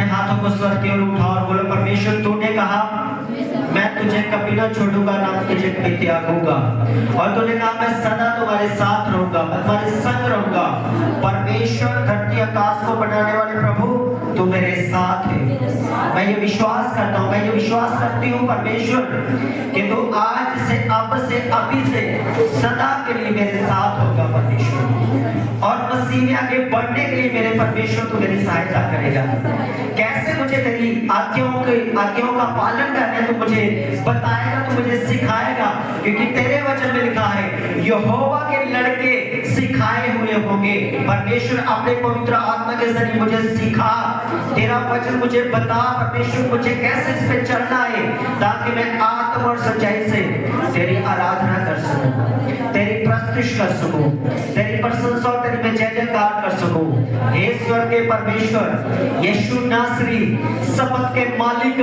अपने हाथों को स्वर्ग की ओर उठाओ और बोलो, परमेश्वर तूने कहा मैं तुझे कभी ना छोड़ूंगा, ना तुझे कभी त्यागूंगा। और तूने कहा मैं सदा तुम्हारे साथ रहूंगा, मैं तुम्हारे संग रहूंगा। परमेश्वर धरती आकाश को बनाने वाले प्रभु तू मेरे साथ है। मैं ये विश्वास करता हूँ, मैं ये विश्वास करती हूँ परमेश्वर कि तू आज से, अब से, अभी से सदा के लिए मेरे साथ होगा परमेश्वर। और मसीह में आगे बढ़ने के लिए मेरे परमेश्वर तू मेरी सहायता करेगा। कैसे मुझे तेरी आज्ञाओं का पालन करना है तू मुझे बताएगा, तू मुझे सिखाएगा। क्योंकि तेरे वचन में लिखा है यहोवा के लड़के सिखाए हुए होंगे। परमेश्वर अपने पवित्र आत्मा के जरिए मुझे सिखा, तेरा वचन मुझे बता परमेश्वर मुझे कैसे इस पे चलना है, ताकि मैं आत्मा और सच्चाई से तेरी आराधना कर सकूं, तेरी प्रस्तुति कर सकूं, तेरी प्रशंसा और तेरी मैं जय जयकार कर सकूं। हे स्वर्ग के परमेश्वर, यीशु नासरी शपथ के मालिक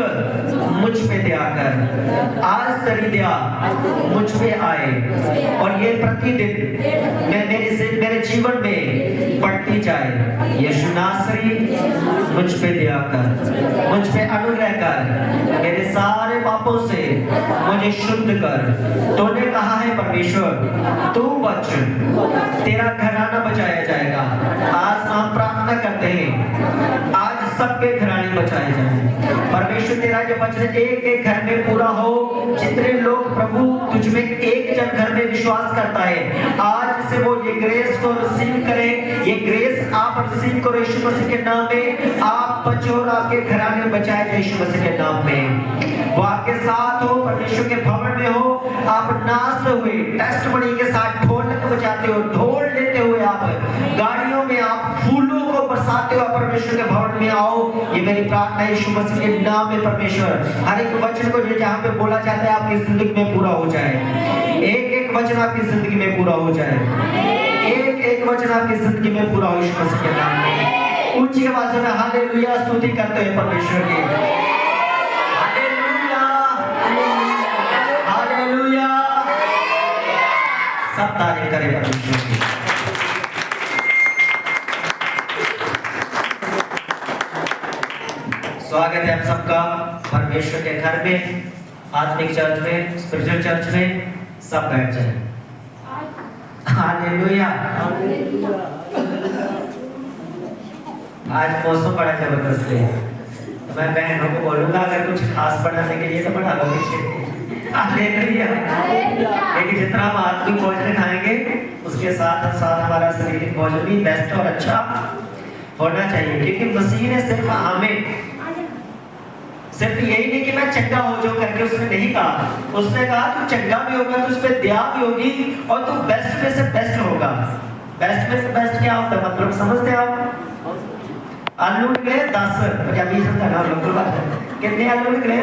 मुझ पे दया कर। आज तेरी दया मुझ पे आए और ये प्रतिदिन मैं मेरे जीवन में बढ़ती जाए। यीशु नासरी मुझ पे दया कर, मुझ पे अनुग्रह कर, मेरे सारे पापों से मुझे शुद्ध कर। तूने कहा है परमेश्वर तू वचन तेरा घराना बचाया जाएगा। आज हम प्रार्थना करते हैं आज सबके घराने बचाए जाए। परमेश्वर तेरा जो वचन एक एक घर में पूरा हो। जितने लोग प्रभु तुझ में एक जन घर में विश्वास करता है, आज से वो ये ग्रेस को रिसीव करे। ये ग्रेस आप रिसीव करो यीशु मसीह के नाम में। आप बचो और आपके घराने बचाए जाए यीशु मसीह के नाम में। वो आपके साथ हो, परमेश्वर के भवन में हो। आप नाचते हुए टेस्टमनी के साथ ढोलक बजाते हो, ढोल लेते हुए आप गाड़ियों में आप फूलों को बरसाते हो, परमेश्वर के भवन में आओ। ये मेरी प्रार्थना है यीशु मसीह के नाम में। परमेश्वर हर एक वचन को जो जहाँ पे बोला जाता है आपकी जिंदगी में पूरा हो जाए। एक एक वचन आपकी जिंदगी में पूरा हो जाए। एक एक वचन आपकी जिंदगी में पूरा हो यीशु मसीह के नाम में। ऊंची आवाज में हालेलुया स्तुति करते हैं परमेश्वर की। हालेलुया हालेलुया, सब तारीफ करें परमेश्वर की। स्वागत है आप सबका परमेश्वर के घर में, आत्मिक चर्च में, स्पिरिचुअल चर्च में। सब बैठ जाए। हालेलुया। आज मौसम बड़ा जबरदस्त है, तो मैं बहनों को बोलूंगा अगर कुछ खास बनाने के लिए तो बना लो पीछे। हालेलुया। लेकिन जितना हम आत्मिक भोजन खाएंगे उसके साथ साथ हमारा शारीरिक भोजन भी बेस्ट और अच्छा होना चाहिए। क्योंकि मसीह ने सिर्फ यही नहीं कि मैं चंगा हो जाऊं करके उसने नहीं कहा। उसने कहा तू चंगा भी होगा तो उस पर दया भी होगी और तू बेस्ट में से बेस्ट होगा। बेस्ट में से बेस्ट क्या होता है मतलब समझते आप? आलू निकले 10, पंजाबी समझाना लोकल बात। कितने आलू निकले?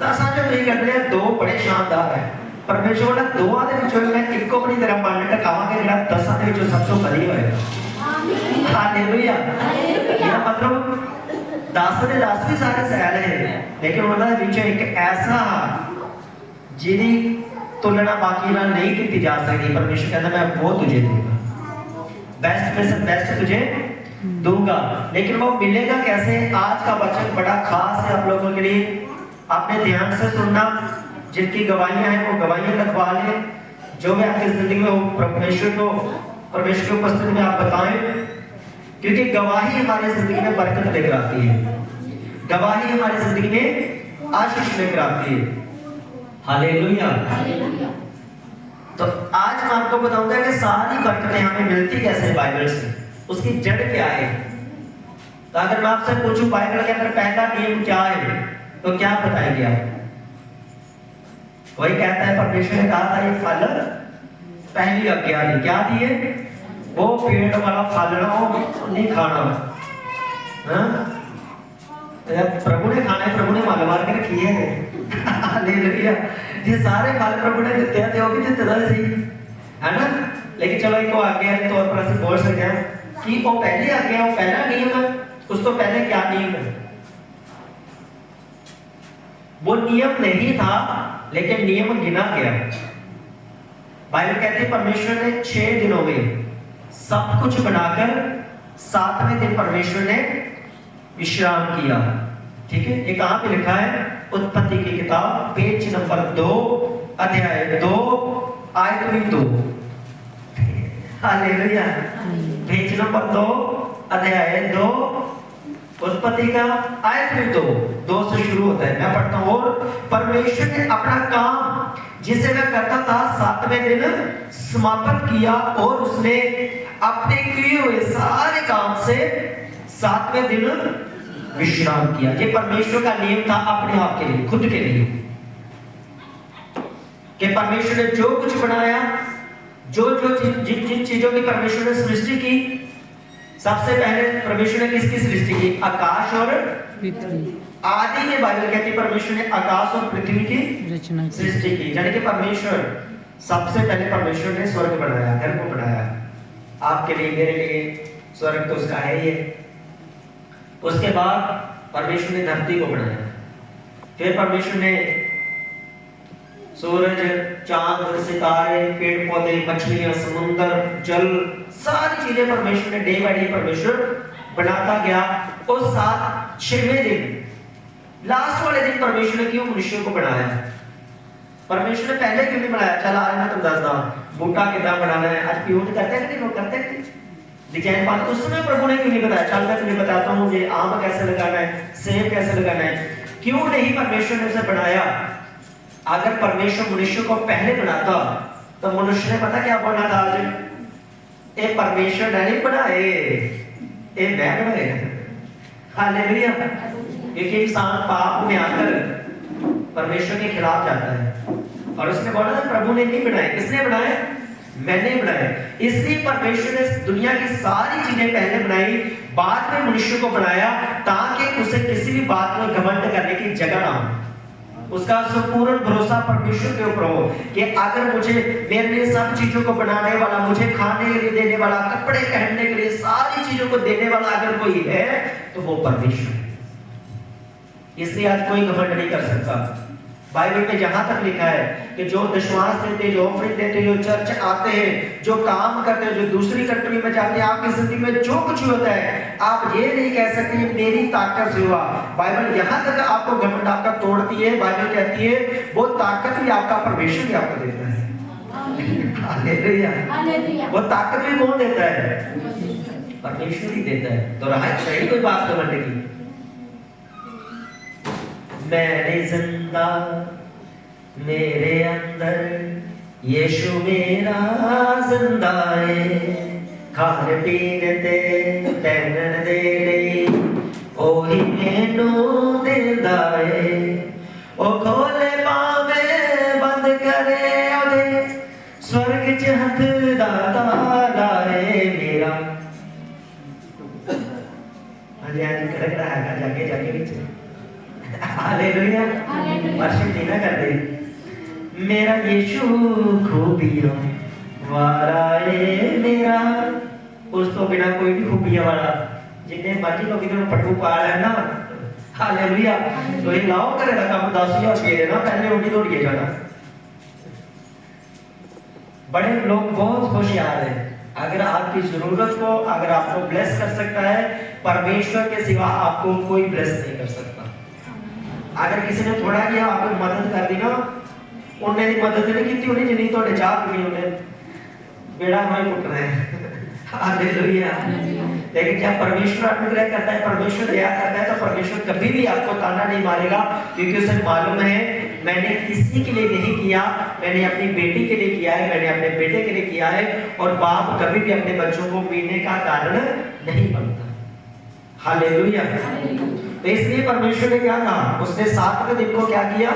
10 जो नहीं निकले 2 बड़े शानदार है। परमेश्वर ने 2 ਦੇ ਵਿੱਚੋਂ ਮੈਂ ਇੱਕੋ ਬਣੀ ਤਰ੍ਹਾਂ ਮੰਨ ਟਕਾਵਾਂਗੇ ਜਿਹੜਾ 10 ਦੇ ਵਿੱਚੋਂ ਸਭ ਤੋਂ ਵਧੀਆ ਹੋਏਗਾ। ਹਾਲੇਲੂਇਆ। ਇਹਦਾ ਮਤਲਬ 10 ਦੇ 10 ਵੀ ਸਾਰੇ ਸਹਿਲ ਹੈ, ਲੇਕਿਨ ਉਹਨਾਂ ਦੇ ਵਿੱਚੋਂ ਇੱਕ ਐਸਾ ਜਿਹਦੀ तुलना बाकी ना नहीं की जा सकती। परमेश्वर कहता मैं वो तुझे दूंगा, बेस्ट में से बेस्ट तुझे दूंगा। लेकिन वो मिलेगा कैसे? आज का वचन बड़ा खास है आप लोगों के लिए। आपने ध्यान से सुनना। जिनकी गवाहियां हैं वो गवाहियां लिखवा लें। जो भी आपकी जिंदगी में हो परमेश्वर की उपस्थिति में आप बताएं, क्योंकि गवाही हमारी जिंदगी में बरकत लेकर आती है। गवाही हमारी जिंदगी में आशीष लेकर आती है। हालेलुया। तो आज मैं आपको बताऊंगा कि सारी बरकतें हमें मिलती कैसे बाइबल से, उसकी जड़ क्या है। तो अगर मैं आपसे पूछूं बाइबल के अंदर पहला नियम क्या है तो क्या बताएंगे आप? वही कहता है परमेश्वर ने कहा था ये फल पहली आज्ञा दी। क्या दी है? वो पेड़ वाला फल ना हो नहीं खाना। प्रभु ने खाना है, प्रभु ने माल मार के रखी है। हालेलुया। ये सारे फल प्रभु ने दिते हैं, वो भी दिते सही है ना। लेकिन चलो एक आज्ञा के तौर पर ऐसे बोल सकते हैं कि वो पहली आज्ञा, वो पहला नियम है, उस तो पहले क्या नियम है? वो नियम नहीं था लेकिन नियम गिना गया। बाइबल कहती है परमेश्वर ने 6 दिनों में सब कुछ बनाकर सातवें दिन परमेश्वर ने विश्राम किया। ठीक है, ये कहां पे लिखा है? उत्पत्ति की किताब पेज नंबर 2 अध्याय 2 आयत 2। हालेलुया। पेज नंबर 2 अध्याय 2 उत्पत्ति का आयत 2 से शुरू होता है। मैं पढ़ता हूं। और परमेश्वर ने अपना काम जिसे वह करता था सातवें दिन समाप्त किया और उसने अपने किए हुए सारे काम से सातवें दिन विश्राम किया। ये परमेश्वर का नियम था अपने आप के लिए, खुद के लिए, कि परमेश्वर ने जो कुछ बनाया, जो जिन चीजों की परमेश्वर ने सृष्टि की, सबसे पहले परमेश्वर ने किसकी सृष्टि की? आकाश और पृथ्वी। आदि में बाइबल कहती है परमेश्वर ने आकाश और पृथ्वी की सृष्टि की। यानी कि परमेश्वर सबसे पहले परमेश्वर ने स्वर्ग बनाया, घर को बनाया। आपके लिए, मेरे लिए स्वर्ग तो उसका है ही है। उसके बाद परमेश्वर ने धरती को बनाया। फिर परमेश्वर ने सूरज, चांद, सितारे, पेड़ पौधे, मछलियां, समुद्र, जल, सारी चीजें परमेश्वर ने डे बाय डे परमेश्वर बनाता गया। और 6वें दिन, लास्ट वाले दिन परमेश्वर ने क्यों मनुष्य को बनाया? परमेश्वर ने पहले क्यों नहीं बनाया? चल आज मैं तुम दसदा बूटा कितना बनाना है। आज प्यून करते हैं कि नहीं? लोग करते हैं। डिजाइन बात उस समय प्रभु ने क्यों नहीं बताया? चल मैं तुम्हें बताता हूँ मुझे आम कैसे लगाना है, सेब कैसे लगाना है। क्यों नहीं परमेश्वर ने उसे बनाया? अगर परमेश्वर मनुष्य को पहले बनाता तो मनुष्य ने पता क्या बोलना था? आज ये परमेश्वर ने नहीं बनाए, ये मैं बनाया। हालेलुया। क्योंकि इंसान पाप में आकर परमेश्वर के खिलाफ जाता है और उसने बोला था प्रभु ने नहीं बनाए। किसने बनाए? मैंने बनाए। इसलिए परमेश्वर ने दुनिया की सारी चीजें पहले बनाई, बाद में मनुष्य को बनाया, ताकि उसे किसी भी बात में घमंड करने की जगह ना हो। उसका संपूर्ण भरोसा परमेश्वर के ऊपर हो कि अगर मुझे, मेरे लिए सब चीजों को बनाने वाला, मुझे खाने के लिए देने वाला, कपड़े पहनने के लिए सारी चीजों को देने वाला अगर कोई है तो वो परमेश्वर है। इसलिए आज कोई घमंड नहीं कर सकता। बाइबल में जहां तक लिखा है कि जो दशमांश देते, जो ऑफरिंग देते, जो चर्च आते हैं, जो काम करते हैं, जो दूसरी कंट्री में जाते हैं, आपकी जिंदगी में जो कुछ होता है, आप ये नहीं कह सकते मेरी ताकत से हुआ। बाइबल यहां तक आपको घमंड आपका तोड़ती है। बाइबल कहती है वो ताकत भी आपका परमेश्वर ही आपको देता है। हालेलुया। वो ताकत भी कौन देता है? परमेश्वर ही देता है। तो रहा सही कोई बात घमंड की? मैंने जिंदा मेरे अंदर यीशु मेरा जिंदा है। खाने पीने ते पहनन दे लई ओही मैनू दिंदा है। ओ खोले पावे बंद करे ओदे स्वर्ग च हथ दा ताला है मेरा। हाले आज कड़कड़ा है जाके जाके विच हालेलुया। वर्शिप नहीं ना करते। मेरा यीशु खूबियों वाला है मेरा, उस तो बिना कोई भी खूबियों वाला। जितने मर्जी लोग इधर पट्टू पा रहे ना, हालेलुया। तो ये लाओ करे ना काम 10,000 दे देना, पहले उठी दौड़िए जाना। बड़े लोग बहुत होशियार हैं। अगर आपकी जरूरत को, अगर आपको ब्लेस कर सकता है परमेश्वर के सिवा, आपको कोई ब्लेस नहीं कर सकता। अगर किसी ने थोड़ा किया आपको मदद कर दी ना, उन्हें भी मदद नहीं की उन्हें जिन्हें तो चाह भी उन्हें बेड़ा में उठ रहे हैं। हालेलुया। लेकिन जब परमेश्वर अनुग्रह करता है, परमेश्वर दया करता है, तो परमेश्वर कभी भी आपको ताना नहीं मारेगा, क्योंकि उसे मालूम है मैंने किसी के लिए नहीं किया, मैंने अपनी बेटी के लिए किया है, मैंने अपने बेटे के लिए किया है। और बाप कभी भी अपने बच्चों को पीने का कारण नहीं बनता। हालेलुया। तो इसलिए परमेश्वर ने क्या कहा? उसने 7वें दिन को क्या किया?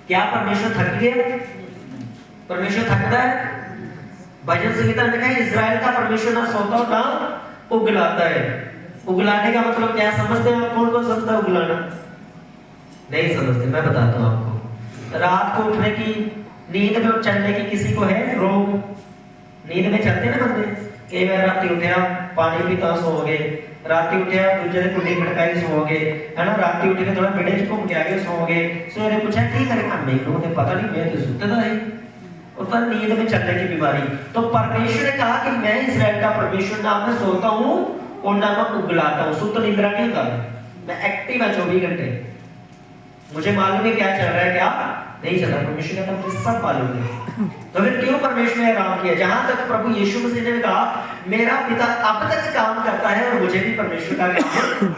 क्या परमेश्वर थक गया? परमेश्वर थकता है? भजन संहिता में लिखा है इज़राइल का परमेश्वर ना सोता और ना उगलाता है। उगलाने का मतलब क्या समझते हैं? कौन कौन समझता है उगलाना? नहीं समझते। मैं बताता हूँ आपको। रात को उठने की, नींद में चढ़ने की किसी को है रोग? नींद में चलते ना बंदे, कई बार रात उठे पानी पीता सो गए, रात उठे दूजे ने कुंडी खड़काई सो गए, है ना। रात उठ के थोड़ा बेड़े च घूम के आ गए, सो गए। सवेरे पूछा ठीक है, मैनू तो पता नहीं, मैं तो सुता था। और पर नींद में चलने की बीमारी। तो परमेश्वर ने कहा कि मैं इस्राएल का परमेश्वर, ना मैं सोता हूँ और ना मैं उगलाता हूँ। सुत निद्रा नहीं होता, मैं एक्टिव है 24 घंटे। मुझे मालूम है क्या चल रहा है क्या नहीं चल रहा। परमेश्वर कहता मुझे सब मालूम है। तो फिर क्यों परमेश्वर ने आराम किया? जहां तक प्रभु यीशु मसीह ने कहा मेरा पिता अब तक काम करता है और मुझे भी परमेश्वर का काम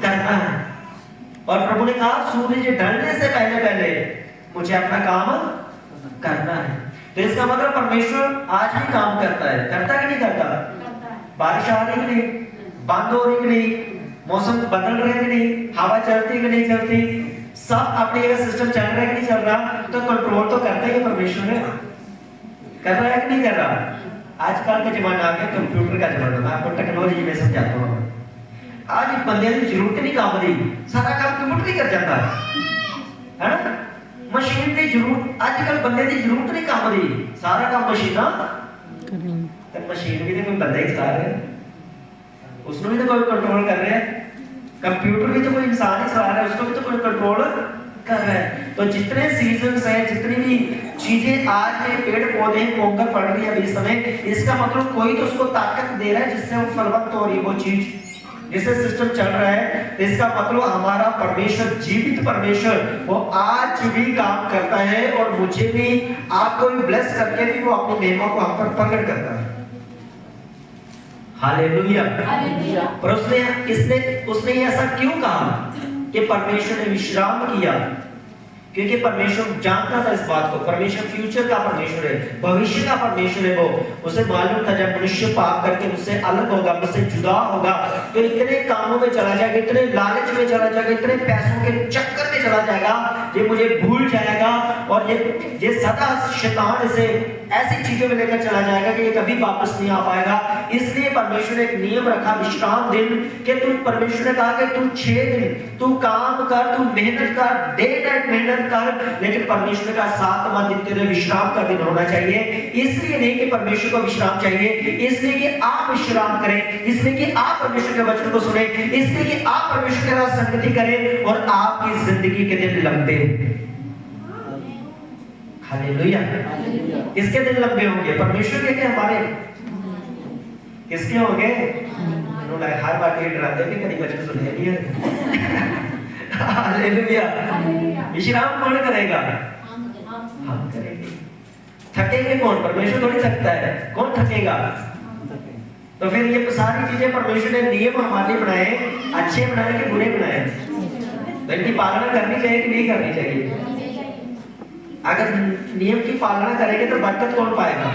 करना है। और प्रभु ने कहा सूरज ढलने से पहले पहले मुझे अपना काम करना है। तो इसका मतलब परमेश्वर आज भी काम करता है। करता कि नहीं करता? बारिश आ रही कि नहीं, बंद हो रही कि नहीं, मौसम बदल रहे कि नहीं, हवा चलती कि नहीं चलती, सब अपनी जगह सिस्टम चल रहा है कि नहीं चल रहा, तो कंट्रोल तो करता ही परमेश्वर है। कर रहा है कि नहीं कर रहा? आजकल का जमाना आ गया कंप्यूटर का जमाना। मैं आपको टेक्नोलॉजी में समझाता हूँ। आज बंदे की जरूरत नहीं काम दी, सारा काम कंप्यूटर ही कर जाता है ना। मशीन की जरूरत आजकल बंदे की जरूरत नहीं काम दी, सारा काम मशीना तो मशीन भी तो कोई बंदा ही चला रहा है, उसको भी तो कोई कंट्रोल कर रहा है। कंप्यूटर भी तो कोई इंसान ही चला रहा है, उसको भी तो कोई कंट्रोल कर रहा है। तो जितने सीजन्स हैं, जितनी भी चीजें आज के पेड़ पौधे पोंकर पड़ रही है अभी समय, इसका मतलब कोई तो उसको ताकत दे रहा है जिससे वो फलवत्त हो रही है वो चीज, जिससे सिस्टम चल रहा है। इसका मतलब हमारा परमेश्वर, जीवित परमेश्वर, वो आज भी काम करता है और मुझे भी, आपको भी ब्लेस करके भी वो अपनी महिमा को हम पर प्रकट करता है। हालेलुया। पर उसने ऐसा क्यों कहा कि परमेश्वर ने विश्राम किया? क्योंकि परमेश्वर जानता था इस बात को। परमेश्वर फ्यूचर का परमेश्वर है, भविष्य का परमेश्वर है। वो उसे मालूम था जब मनुष्य पाप करके मुझसे अलग होगा, मुझसे जुदा होगा, तो इतने कामों में चला जाएगा, इतने लालच में चला जाएगा, इतने पैसों के चक्कर में चला जाएगा, ये मुझे भूल जाएगा और ये सदा शैतान इसे ऐसी चीजों में लेकर चला जाएगा कि ये कभी वापस नहीं आ पाएगा। इसलिए परमेश्वर ने एक नियम रखा विश्राम दिन कि तू, परमेश्वर ने कहा कि तू 6 दिन तू काम कर, तू मेहनत कर, डे नाइट मेहनत कर, लेकिन परमेश्वर का 7वां दिन तेरे विश्राम का दिन होना चाहिए। इसलिए नहीं कि परमेश्वर को विश्राम चाहिए, इसलिए कि आप विश्राम करें, इसलिए कि आप परमेश्वर के वचन को सुने, इसलिए कि आप परमेश्वर के साथ संगति करें और आपकी जिंदगी के दिन लंबे। हालेलुया। किसके दिन लंबे होंगे? परमेश्वर के क्या हमारे? किसके होंगे? उन्होंने हर बात ये डराते हैं कि कभी वचन सुने नहीं है। हालेलुया। विश्राम कौन करेगा? हम करेंगे। थकेंगे कौन? परमेश्वर थोड़ी थकता है। कौन थकेगा? तो फिर ये सारी चीजें परमेश्वर ने नियम हमारे बनाए, अच्छे बनाए कि बुरे बनाए? इनकी पालना करनी चाहिए कि नहीं करनी चाहिए? अगर नियम की पालना करेंगे तो बरकत कौन पाएगा?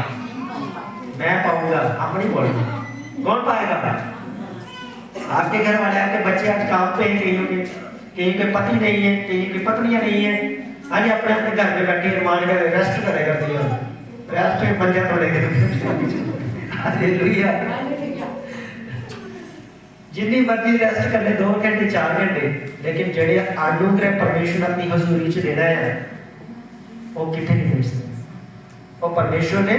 मैं पाऊंगा, आप नहीं बोलेंगे। कौन पाएगा? आपके घर वाले, आपके बच्चे आज काम पे हैं, कहीं के पति नहीं है, कहीं की पत्नियां नहीं है, आज अपने अपने घर में बैठे मान कर रेस्ट करे करती है, रेस्ट में बन जाता है। हालेलुया। जितनी मर्जी रेस्ट कर ले, 2 घंटे 4 घंटे, लेकिन जेड़े अनुग्रह परमेश्वर अपनी हजूरी च देना है वो कितने नहीं दे सकते। और परमेश्वर ने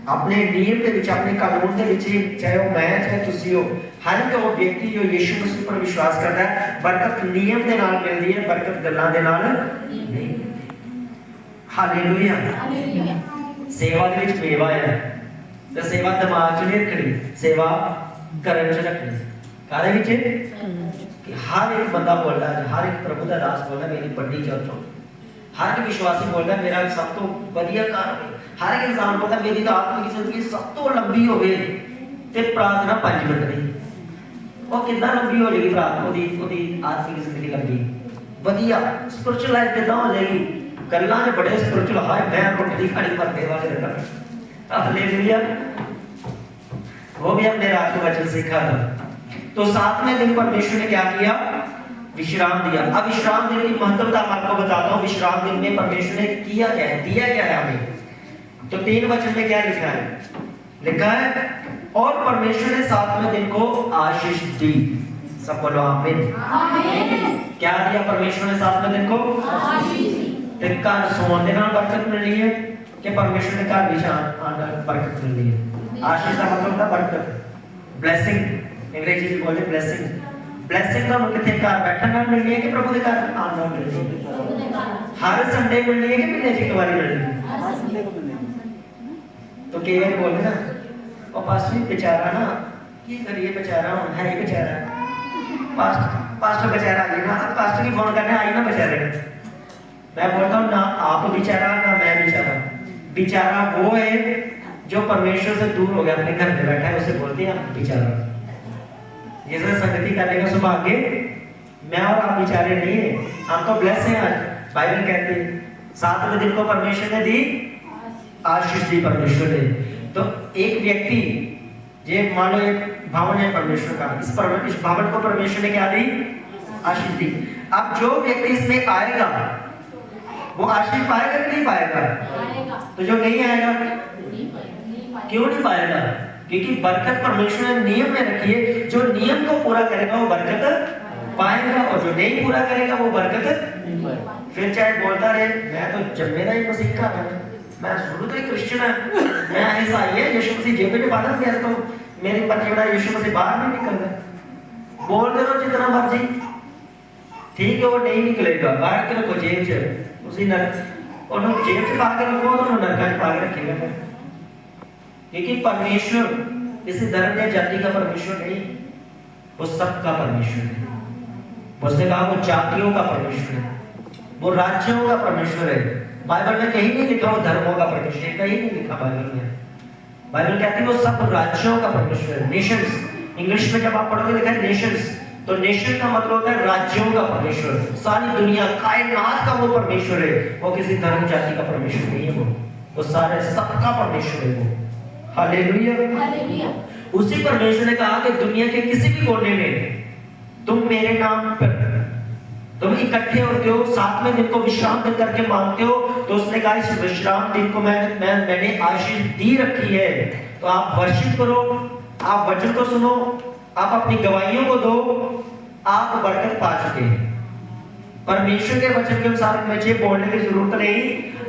अपने नियम के विच, अपने कानून के विच, चाहे वो मैं चाहे तुसी हो, हर एक वो व्यक्ति जो यीशु मसीह पर विश्वास करता है, बरकत नियम के नाल मिलदी है, बरकत गल्लां दे नाल नहीं। हालेलुया। सेवा दे विच मेवा है, ते सेवा दिमाग च नहीं रखनी, सेवा करन च रखनी। कादे विच? कि हर एक बंदा बोलदा है, हर एक प्रभु दा दास बोलदा मेरी बड़ी चर्च हो, हर एक विश्वासी बोलता है मेरा सब तो बढ़िया कार हो, हर एक इंसान बोलता है मेरी तो आत्मिक जिंदगी सब तो लंबी हो गई, ते प्रार्थना 5 मिनट नहीं। वो कितना लंबी हो जाएगी प्रार्थना? ओदी आत्मिक जिंदगी लंबी बढ़िया स्पिरिचुअल लाइफ कितना हो जाएगी? गल्लां जो बड़े स्पिरिचुअल, हाय मैं रोटी खानी भरने वाले रहता। हालेलुया। वो भी हमने रात को वचन सीखा था। तो 7वें दिन परमेश्वर ने क्या किया? विश्राम दिया। अब विश्राम दिन की महत्वता मैं आपको बताता हूँ। विश्राम दिन में परमेश्वर ने किया क्या है, दिया क्या है हमें? तो 3 वचन में क्या लिखा है? लिखा है और परमेश्वर ने 7वें दिन को आशीष दी। सब बोलो आमीन। क्या दिया परमेश्वर ने 7वें दिन को? आशीष दी। घर सोने के नाल बरकत मिलनी है कि परमेश्वर ने घर भी बरकत मिलनी है। आशीष का मतलब होता है बरकत, ब्लेसिंग, अंग्रेजी में बोलते ब्लेसिंग। ब्लेसिंग का मतलब कितने घर बैठने नाल मिलनी है कि प्रभु के घर आने नाल मिलनी है? हर संडे मिलनी है कि महीने 'ਚ एक बार मिलनी है? तो कई बार बोलते ना, और पास्टर जी बेचारा ना, ये करिए बेचारा है ही बेचारा, पास्टर बेचारा आइए ना, पास्टर की फोन करने आई ना बेचारे। मैं बोलता हूँ ना आप बेचारा ना मैं बेचारा। बेचारा वो है जो परमेश्वर से दूर हो गया, अपने घर में बैठा है, उसे बोलते हैं आप बेचारा। जिसने संगति करने का सौभाग्य मैं और आप बेचारे नहीं है, हम तो ब्लेस हैं। आज बाइबल कहती है 7वें दिन को परमेश्वर ने दी आशीष दी परमेश्वर ने। तो एक व्यक्ति ये मान लो एक भवन है परमेश्वर का, इस भवन को परमेश्वर ने क्या दी? आशीष दी। अब जो व्यक्ति इसमें आएगा वो आशीष पाएगा कि नहीं पाएगा? तो जो नहीं आएगा क्यों नहीं पाएगा? क्योंकि बरकत परमेश्वर ने नियम में रखी है, जो नियम को पूरा करेगा वो बरकत पाएगा, और जो नहीं पूरा करेगा वो बरकत फिर चाहे बोलता रहे मैं तो जन्मेरा ही मसीह का है, मैं शुरू तो ही क्रिश्चियन है, मैं ऐसा ही है, यीशु मसीह जेब में बांधा गया तो मेरी पतियों यीशु मसीह बाहर नहीं निकल रहा। बोल दे रहो जितना मर्जी, ठीक है वो नहीं निकलेगा, बाहर के रखो जेब से, उसी नरक और जेब से बाहर रखो तो नरक में बाहर रखेगा फिर। क्योंकि परमेश्वर इस धर्म या जाति का परमेश्वर नहीं, वो सबका परमेश्वर है। उसने कहा वो जातियों का परमेश्वर है, वो राज्यों का परमेश्वर है। बाइबल में कहीं नहीं लिखा वो धर्मों का परमेश्वर है, कहीं नहीं लिखा बाइबल में। बाइबल कहती है वो सब राज्यों का परमेश्वर है। नेशंस, इंग्लिश में जब आप पढ़ोगे लिखा है नेशंस, तो नेशन का मतलब होता है राज्यों का परमेश्वर। सारी दुनिया कायनात का वो परमेश्वर है, वो किसी धर्म जाति का परमेश्वर नहीं है, वो सारे सबका परमेश्वर है वो। हालेलुया। उसी परमेश्वर ने कहा कि दुनिया के किसी भी कोने में तुम मेरे नाम पर तुम इकट्ठे होते हो, 7वें दिन को विश्राम दिन करके मानते हो, तो उसने कहा इस विश्राम दिन को मैंने आशीष दी रखी है, तो आप वर्शिप करो, आप वचन को सुनो, आप अपनी गवाहियों को दो, आप बरकत पा चुके हैं। परमेश्वर के वचन के अनुसार मुझे बोलने की जरूरत नहीं,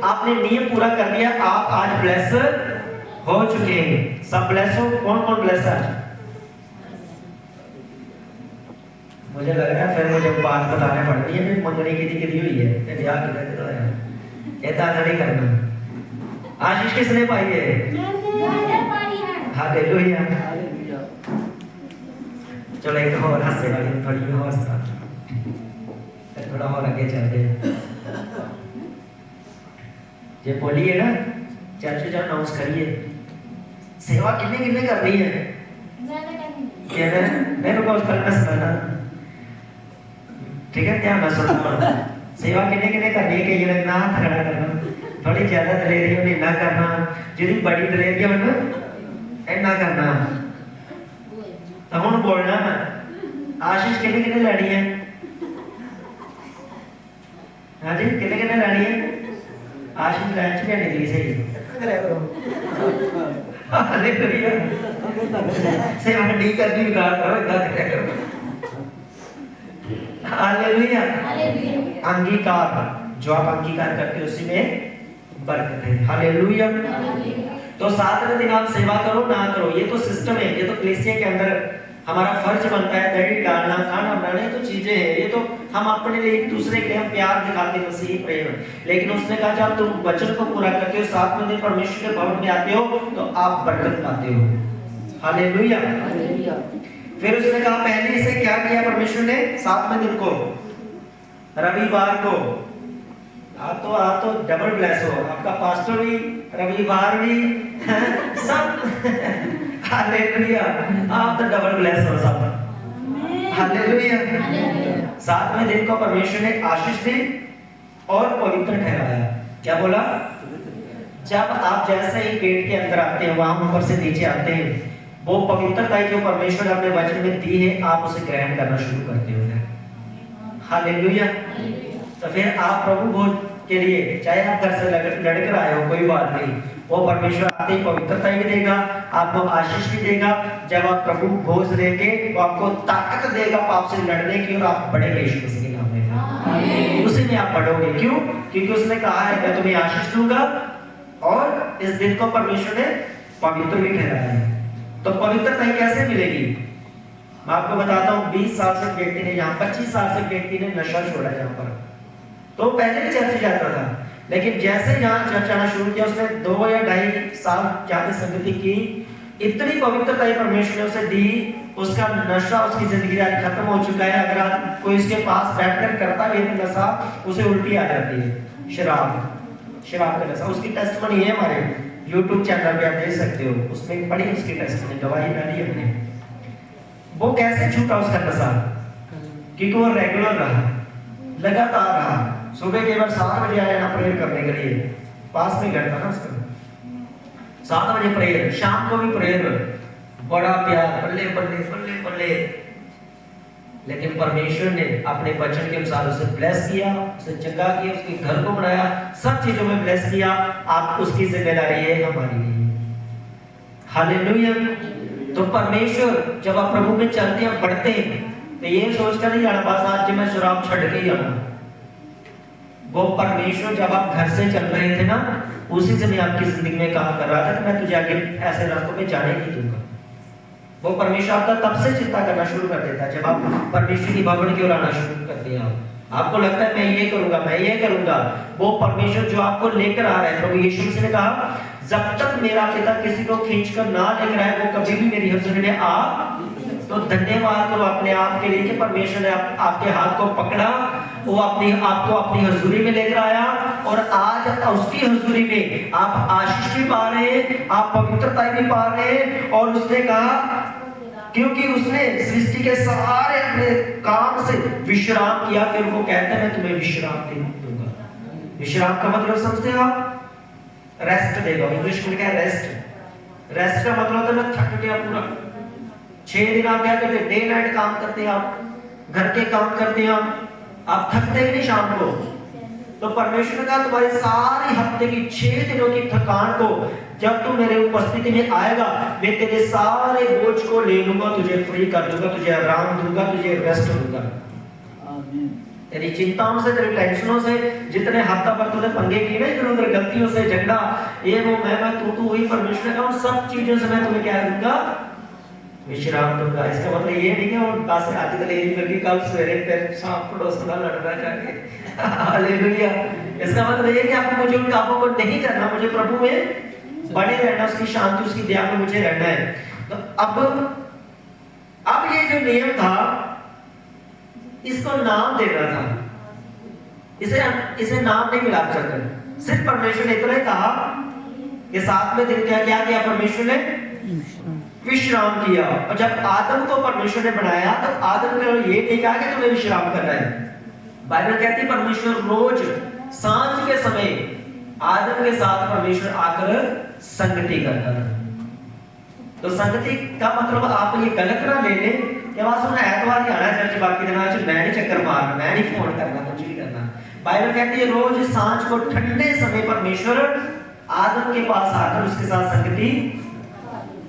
आपने नियम पूरा कर दिया, आप आज ब्लेस हो चुके हैं। सब ब्लेस हो। कौन कौन ब्लेस है? मुझे लग रहा है फिर मुझे बात बताने पड़ती है, फिर मंगनी की हुई है, ये ब्याह किधर है, ऐसा नहीं करना। आशीष किसने पाई है? हालेलुया। चलो एक और हंसे वाली थोड़ी और थोड़ा और आगे चलते हैं। ये बोलिए ना चर्च जा अनाउंस करिए, सेवा कितने कितने कर रही है? मैं रुका उस पर सुनाना, ठीक है? क्या मैं सुनता सेवा कितने कितने करनी है? कि ये ना खड़ा करना, थोड़ी ज्यादा दलेरी होनी ना करना, जितनी बड़ी दलेरी होना ऐना करना। तो हम बोलना आशीष कितने कितने लड़ी है? हाँ जी कितने कितने लड़ी है? आशीष लंच में नहीं सही हालेलुया। सेवा नहीं करनी बिगाड़ करो, इतना क्या करो। हालेलुया। अंगीकार, जो आप अंगीकार करते हो उसी में बरकत है। हालेलुया। तो 7वें दिन आप सेवा करो ना करो, ये तो सिस्टम है, ये तो कलीसिया के अंदर हमारा फर्ज बनता है। दही डालना, खाना बनाना, तो चीजें हैं, ये तो हम अपने लिए एक दूसरे के हम प्यार दिखाते हैं, मसीह प्रेम। लेकिन उसने कहा जब तुम वचन को पूरा करते हो, 7वें दिन परमेश्वर के भवन में आते हो, तो आप बरकत पाते हो। हालेलुया। फिर उसने कहा पहले से क्या किया परमेश्वर ने? 7वें दिन को रविवार को आप तो डबल ब्लेस हो, आपका पास्टर भी, रविवार भी, सब हालेलुया, आप तो डबल ब्लेस हो सब। हालेलुया। 7वें दिन को परमेश्वर ने आशीष दी और पवित्र ठहराया। क्या बोला? जब आप जैसे ही गेट के अंदर आते हैं, वहां ऊपर से नीचे आते हैं, वो पवित्रता जो परमेश्वर ने अपने वचन में दी है, आप उसे ग्रहण करना शुरू करते हो। हालेलुया। तो फिर आप प्रभु भोज के लिए, चाहे आप घर से लड़कर आए हो, कोई बात नहीं, वो परमेश्वर आते ही पवित्रता भी देगा, आपको आशीष भी देगा। जब आप प्रभु भोज लेंगे वो आपको ताकत देगा पाप से लड़ने की, और आप बढ़ेंगे यीशु मसीह के नाम में, उसी में आप बढ़ोगे। क्यों? क्योंकि उसने कहा है मैं तुम्हें आशीष दूंगा, और इस दिन को परमेश्वर ने पवित्र भी ठहराया है। तो पवित्रता कैसे मिलेगी? मैं आपको बताता हूँ। 20 साल से व्यक्ति ने, यहाँ 25 साल से व्यक्ति ने नशा छोड़ा यहाँ पर, तो पहले भी चर्च जाता था, लेकिन जैसे यहाँ चर्च आना शुरू किया, उसने 2 या 2.5 साल जाके संगति की, इतनी पवित्रता परमेश्वर ने उसे दी, उसका नशा उसकी जिंदगी आज खत्म हो चुका है। अगर आप कोई इसके पास बैठकर करता भी है नशा, उसे उल्टी आ जाती है। शराब का नशा, उसकी टेस्टमनी है हमारे YouTube चैनल पे, आप देख सकते हो, उसमें बड़ी उसकी टेस्टमनी, गवाही डाली हमने। वो कैसे छूटा उसका नशा? क्योंकि वो रेगुलर रहा, लगातार रहा। सुबह के बाद 7 बजे आया ना प्रेयर करने के लिए, पास में घर था ना उसका, 7 बजे प्रेयर, शाम को भी प्रेयर, बड़ा प्यार, बल्ले बल्ले बल्ले बल्ले। लेकिन परमेश्वर ने अपने वचन के अनुसार उसे ब्लेस किया, उसे चंगा किया, उसके घर को बनाया, सब चीजों में ब्लेस किया। आप उसकी जिम्मेदारी है हमारी लिए। हालेलुया। तो परमेश्वर जब आप प्रभु में चलते हैं, बढ़ते हैं, तो ये सोचकर नहीं आना बस आज मैं शराब छड़ के ही आना। वो परमेश्वर जब आप घर से चल रहे थे ना, उसी से मैं आपकी जिंदगी में काम कर रहा था कि मैं तुझे आगे ऐसे रास्तों में जाने नहीं दूंगा। वो परमेश्वर आपका तब से चिंता करना शुरू कर देता है जब आप परमेश्वर की भवन की ओर आना शुरू करते हैं। आपको लगता है मैं ये करूंगा, मैं ये करूंगा। वो परमेश्वर जो आपको लेकर आ रहा है, प्रभु यीशु मसीह ने कहा जब तक मेरा पिता किसी को खींचकर ना लेकर आए, वो कभी भी मेरी हज़ूरी में आ। तो धन्यवाद करो अपने आप के लिए कि परमेश्वर ने आपके हाथ को पकड़ा, वो आपको अपनी हज़ूरी में लेकर आया, और आज उसकी हज़ूरी में आप आशीष भी पा रहे हैं, आप पवित्रता भी पा रहे हैं। और उसने कहा क्योंकि उसने सृष्टि के सारे अपने काम से विश्राम किया, फिर वो कहता है मैं तुम्हें विश्राम दूंगा। विश्राम का मतलब समझते हो आप? रेस्ट देगा। इंग्लिश में क्या है? रेस्ट। रेस्ट का मतलब होता है मैं थक गया पूरा। 6 दिन आप क्या करते हैं? डे नाइट काम करते हैं, आप घर के काम करते हैं, आप थकते ही नहीं शाम को। तो परमेश्वर ने कहा तुम्हारे सारे हफ्ते की 6 दिनों की थकान को जब तू मेरे उपस्थिति में आएगा, मैं तेरे सारे बोझ को ले लूंगा, तुझे फ्री कर दूंगा, तुझे आराम दूंगा, तुझे रेस्ट दूंगा। तेरी चिंताओं से, तेरी टेंशनों से, जितने हफ्ता भर तूने पंगे किए ना इधर उधर, गलतियों से झगड़ा, ये वो मैं तू वही, परमेश्वर ने कहा सब चीजों से मैं तुम्हें क्या दूंगा? विश्राम दूंगा। इसका मतलब ये नहीं है और पास से आती तलेरी करके कल सवेरे फिर शाम पड़ोस में लड़ना जाके। हालेलुया। इसका मतलब ये कि आपको मुझे उन कामों को नहीं करना, मुझे प्रभु में बने रहना, उसकी शांति, उसकी दया में मुझे रहना है। तो अब ये जो नियम था, इसको नाम देना था। इसे नाम नहीं मिला कर, सिर्फ परमेश्वर ने इतना ही कहा कि 7वें दिन क्या किया परमेश्वर ने? विश्राम किया। और जब आदम को परमेश्वर ने बनाया तो आदम ने ये नहीं कहा कि तुम्हें विश्राम करना है। बाइबल कहती है परमेश्वर रोज सांझ के समय आदम के साथ परमेश्वर आकर संगति करता था। तो संगति का मतलब आप ये गलत ना ले लें कि बस मैं ऐतवार ही आना चर्च, बाकी दिन आज मैं नहीं चक्कर मारना, मैं नहीं फोन करना, कुछ नहीं करना। बाइबल कहती है रोज सांझ को ठंडे समय परमेश्वर आदम के पास आकर उसके साथ संगति।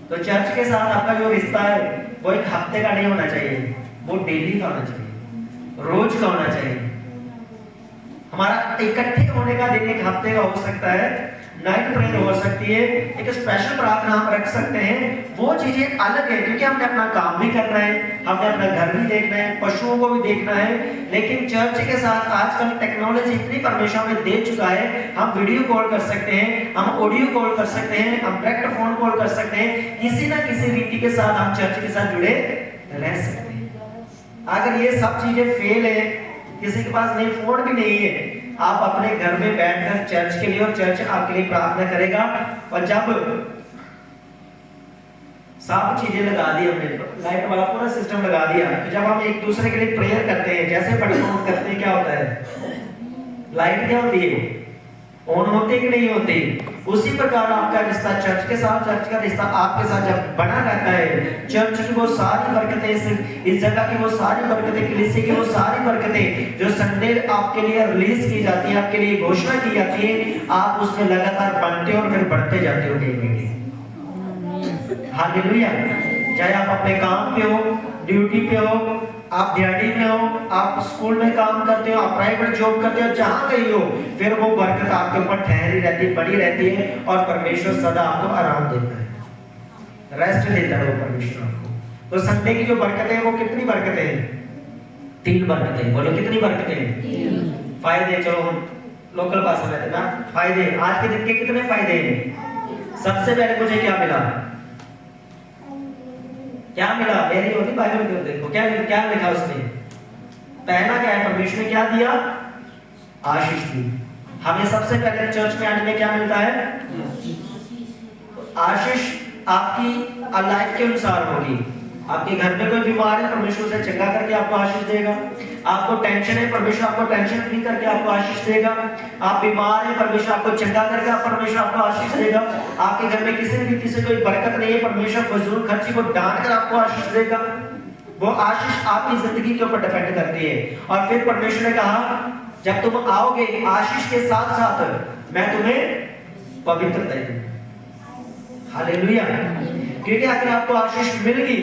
तो चर्च के साथ आपका जो रिश्ता है वो एक हफ्ते का नहीं होना चाहिए, वो डेली का होना चाहिए, रोज का होना चाहिए। हमारा इकट्ठे होने का दिन एक हफ्ते का हो सकता है, नाइट प्रेयर हो सकती है, एक स्पेशल प्रार्थना हम रख सकते हैं, वो चीजें अलग है क्योंकि हमने अपना काम भी करना है, हमने अपना घर भी देखना है, पशुओं को भी देखना है। लेकिन चर्च के साथ आजकल टेक्नोलॉजी इतनी परमेश्वर में दे चुका है, हम वीडियो कॉल कर सकते हैं, हम ऑडियो कॉल कर सकते हैं, हम डायरेक्ट फोन कॉल कर सकते हैं, किसी ना किसी रीति के साथ हम चर्च के साथ जुड़े रह सकते हैं। अगर ये सब चीजें फेल है, किसी के पास नहीं, फोन भी नहीं है, आप अपने घर में बैठकर चर्च के लिए, और चर्च आपके लिए प्रार्थना करेगा। और जब सब चीजें लगा दी हमने, लाइट वाला पूरा सिस्टम लगा दिया, तो जब हम एक दूसरे के लिए प्रेयर करते हैं, जैसे परफॉर्म करते हैं, क्या होता है? लाइट क्या होती है? ऑन होती कि नहीं होती? उसी प्रकार आपका रिश्ता चर्च के साथ, चर्च का रिश्ता आपके साथ जब बना रहता है, चर्च की वो सारी बरकतें, इस जगह की वो सारी बरकतें, कलीसिया की वो सारी बरकतें जो संडे आपके लिए रिलीज की जाती है, आपके लिए घोषणा की जाती है, आप उसमें लगातार बनते और फिर बढ़ते जाते हो डेली। हालेलुया। चाहे आप अपने काम पे हो, ड्यूटी पे हो, आप दिहाड़ी में हो, आप स्कूल में काम करते हो, आप प्राइवेट जॉब करते हो, जहां कहीं हो, फिर वो बरकत आपके ऊपर ठहरी रहती है, बड़ी रहती है, और परमेश्वर सदा आपको आराम देता है, रेस्ट देता है वो परमेश्वर आपको। तो संडे की जो बरकत है वो कितनी बरकतें हैं? 3 बरकतें। बोलो कितनी बरकतें? फायदे। चलो हम लोकल भाषा में ना फायदे, आज के दिन के कितने फायदे हैं। सबसे पहले मुझे क्या मिला, क्या मिला, मेरी होती बाइबल में देखो क्या क्या लिखा उसमें। पहला क्या है, परमेश्वर ने क्या दिया, आशीष दी। हमें सबसे पहले चर्च में आने में क्या मिलता है, आशीष आपकी लाइफ के अनुसार होगी। आपके घर में कोई बीमार है, परमेश्वर से चंगा करके आपको आशीष देगा। आपको टेंशन है, परमेश्वर आपको टेंशन फ्री करके आपको आशीष देगा। आप बीमार हैं, परमेश्वर आपको चंगा करके परमेश्वर आपको आशीष देगा। आपके घर में किसी रीति से कोई बरकत नहीं है, परमेश्वर फजूल खर्ची को डांट कर आपको आशीष देगा। वो आशीष आपकी जिंदगी के ऊपर डिपेंड करती है। और फिर परमेश्वर ने कहा जब तुम आओगे आशीष के साथ साथ मैं तुम्हें पवित्रता दूंगा। हालेलुया। क्योंकि अगर आपको आशीष मिल गई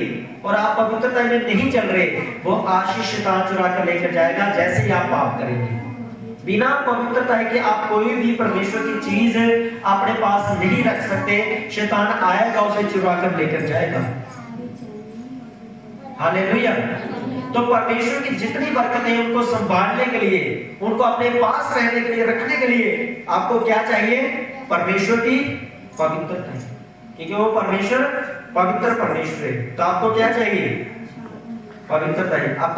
और आप पवित्रता में नहीं चल रहे, वो आशीष शैतान चुरा कर लेकर जाएगा जैसे ही आप पाप करेंगे। बिना पवित्रता के आप कोई भी परमेश्वर की चीज अपने पास नहीं रख सकते। शैतान आएगा, उसे चुरा कर लेकर जाएगा। हालेलुया। तो परमेश्वर की जितनी बरकतें हैं उनको संभालने के लिए, उनको अपने पास रहने के लिए, रखने के लिए आपको क्या चाहिए, परमेश्वर की पवित्रता। क्योंकि वो परमेश्वर पवित्र परमेश्वर है। तो आपको क्या चाहिए, पवित्रता ही। आप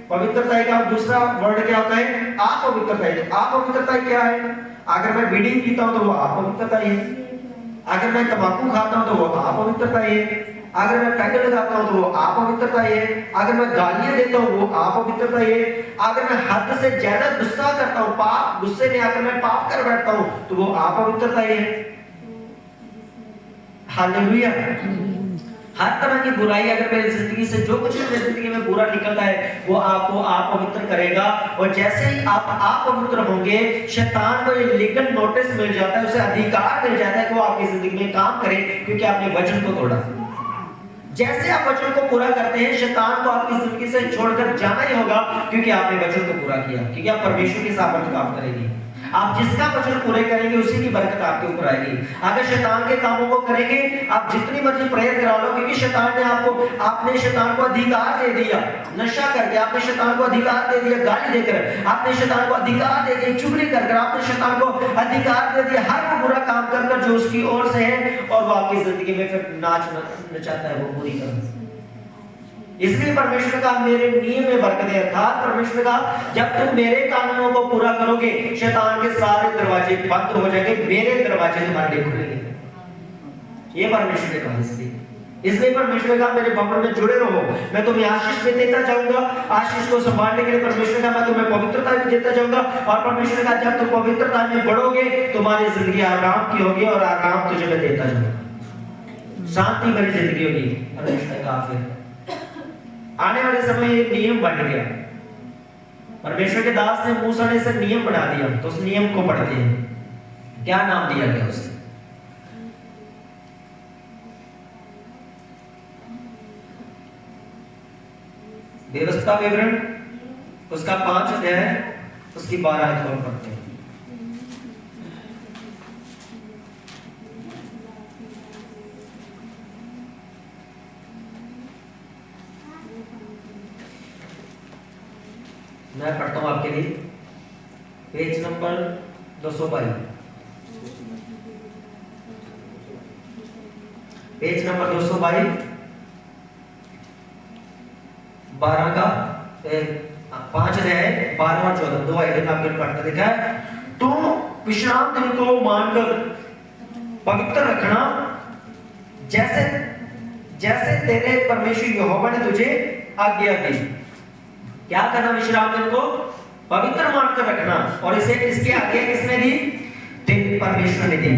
पवित्रता का दूसरा वर्ड क्या होता है, अपवित्रता। तो अपवित्रता क्या है, अगर मैं बीड़ी पीता हूं तो वो अपवित्रता है। अगर मैं तंबाकू खाता हूं तो वो अपवित्रता है। अगर मैं पैकेट लगाता हूं तो वो अपवित्रता है। अगर मैं गालियां देता हूं वो अपवित्रता है। अगर मैं हद से ज्यादा गुस्सा करता हूं, पाप गुस्से में आकर मैं पाप कर बैठता हूं तो वो अपवित्रता है। हालेलुया। हर तरह की बुराई अगर मेरी जिंदगी से, जो कुछ मेरी जिंदगी में बुरा निकलता है वो आपको अपवित्र करेगा। और जैसे ही आप अपवित्र होंगे, शैतान को ये लीगल नोटिस मिल जाता है, उसे अधिकार मिल जाता है कि वो आपकी जिंदगी में काम करे, क्योंकि आपने वचन को तोड़ा। जैसे आप वचन को पूरा करते हैं, शैतान को आपकी जिंदगी से छोड़कर जाना ही होगा, क्योंकि आपने वचन को पूरा किया। क्योंकि आप परमेश्वर के साथ काम करेंगे। आप जिसका वचन पूरे करेंगे उसी की बरकत आपके ऊपर आएगी। अगर शैतान के कामों को करेंगे, आप जितनी मर्जी प्रेयर करा लो, क्योंकि शैतान ने आपने शैतान को अधिकार दे दिया। नशा करके आपने शैतान को अधिकार दे दिया, गाली देकर आपने शैतान को अधिकार दे दिया, चुगली कर आपने शैतान को अधिकार दे दिया, हर वो बुरा काम कर जो उसकी ओर से है, और वो आपकी जिंदगी में फिर नचाता है वो बुरी तरह। इसलिए परमेश्वर का मेरे नियम में बरकत है। अर्थात परमेश्वर का जब तुम मेरे कानूनों को पूरा करोगे, शैतान के सारे दरवाजे बंद हो जाएंगे, मेरे दरवाजे तुम्हारे लिए खुलेंगे। ये परमेश्वर ने कहा। इसलिए परमेश्वर का मेरे भवन में जुड़े रहो, मैं तुम्हें आशीष भी देता जाऊंगा। आशीष को संभालने के लिए परमेश्वर का मैं तुम्हें पवित्रता भी देता जाऊंगा। और परमेश्वर का जब तुम पवित्रता में बढ़ोगे, तुम्हारी जिंदगी आराम की होगी, और आराम तुझे मैं देता जाऊंगा। शांति भरी जिंदगी होगी। परमेश्वर का फिर आने वाले समय एक नियम बन गया। परमेश्वर के दास ने मूसा ने इसे नियम बना दिया। तो उस नियम को पढ़ते हैं, क्या नाम दिया गया उसे, व्यवस्था विवरण, उसका 5 अध्याय, उसकी 12 आयत को पढ़ते हैं। मैं पढ़ता हूं आपके लिए, पेज नंबर 222, पेज नंबर 222, 12 का 5 अध्याय 12 और 14 दो आयत आपके पढ़ते देखा है। तो विश्राम दिन को मानकर पवित्र रखना, जैसे जैसे तेरे परमेश्वर यहोवा ने तुझे आज्ञा दी। क्या करना, विश्राम दिन को पवित्र मानकर रखना। और इसे इसकी आज्ञा किसने दी, तेरे परमेश्वर ने दी।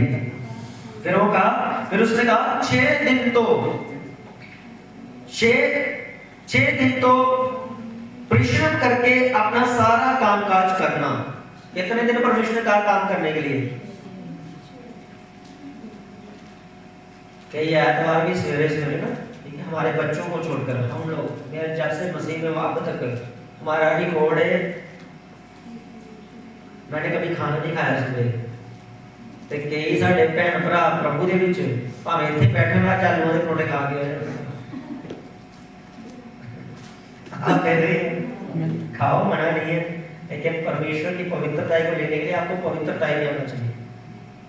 फिर वो कहा, फिर उसने कहा 6 दिन तो परिश्रम करके अपना सारा कामकाज करना। कितने दिन परमेश्वर ने कहा काम करने के लिए, कई ऐतवार की सवेरे ना, हमारे बच्चों को छोड़कर हम लोग, मेरे जब से मसीह में अब तक हमारा रिकॉर्ड है, मैंने कभी खाना नहीं खाया सुबह। ते कई साडे भैन भरा प्रभु दे विच भावें इत्थे बैठे ना चालू दे परोठे खा के आप कह रहे खाओ, मना नहीं है, लेकिन परमेश्वर की पवित्रता को लेने के लिए आपको पवित्रता में आना चाहिए।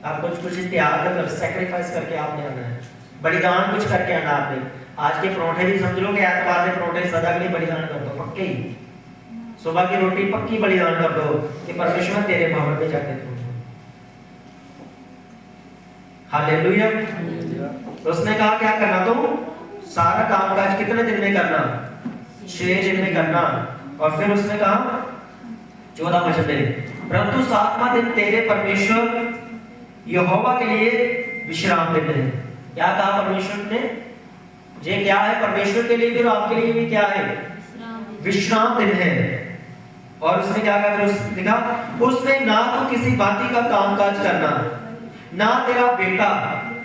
आपको कुछ त्याग कर, सैक्रिफाइस करके आपने आना है, बलिदान कुछ करके आना आपने। आज के परोठे भी समझ लो कि एतवार के परोठे सदा के लिए बलिदान कर दो, पक्के ही। सुबह की रोटी पक्की बलिदान कर दो कि परमेश्वर तेरे भवन में जाके दूंगा। हालेलुया। तो उसने कहा क्या करना, तो सारा कामकाज कितने दिन में करना, 6 दिन में करना। और फिर उसने कहा 14 वचन में, परंतु 7वां दिन तेरे परमेश्वर यहोवा के लिए विश्राम दिन है। क्या कहा परमेश्वर ने, ये क्या है परमेश्वर के लिए भी और आपके लिए भी क्या है, विश्राम दिन है। और उसने क्या कहा, फिर उसने कहा उसमें ना तो किसी भांति का कामकाज करना, ना तेरा बेटा,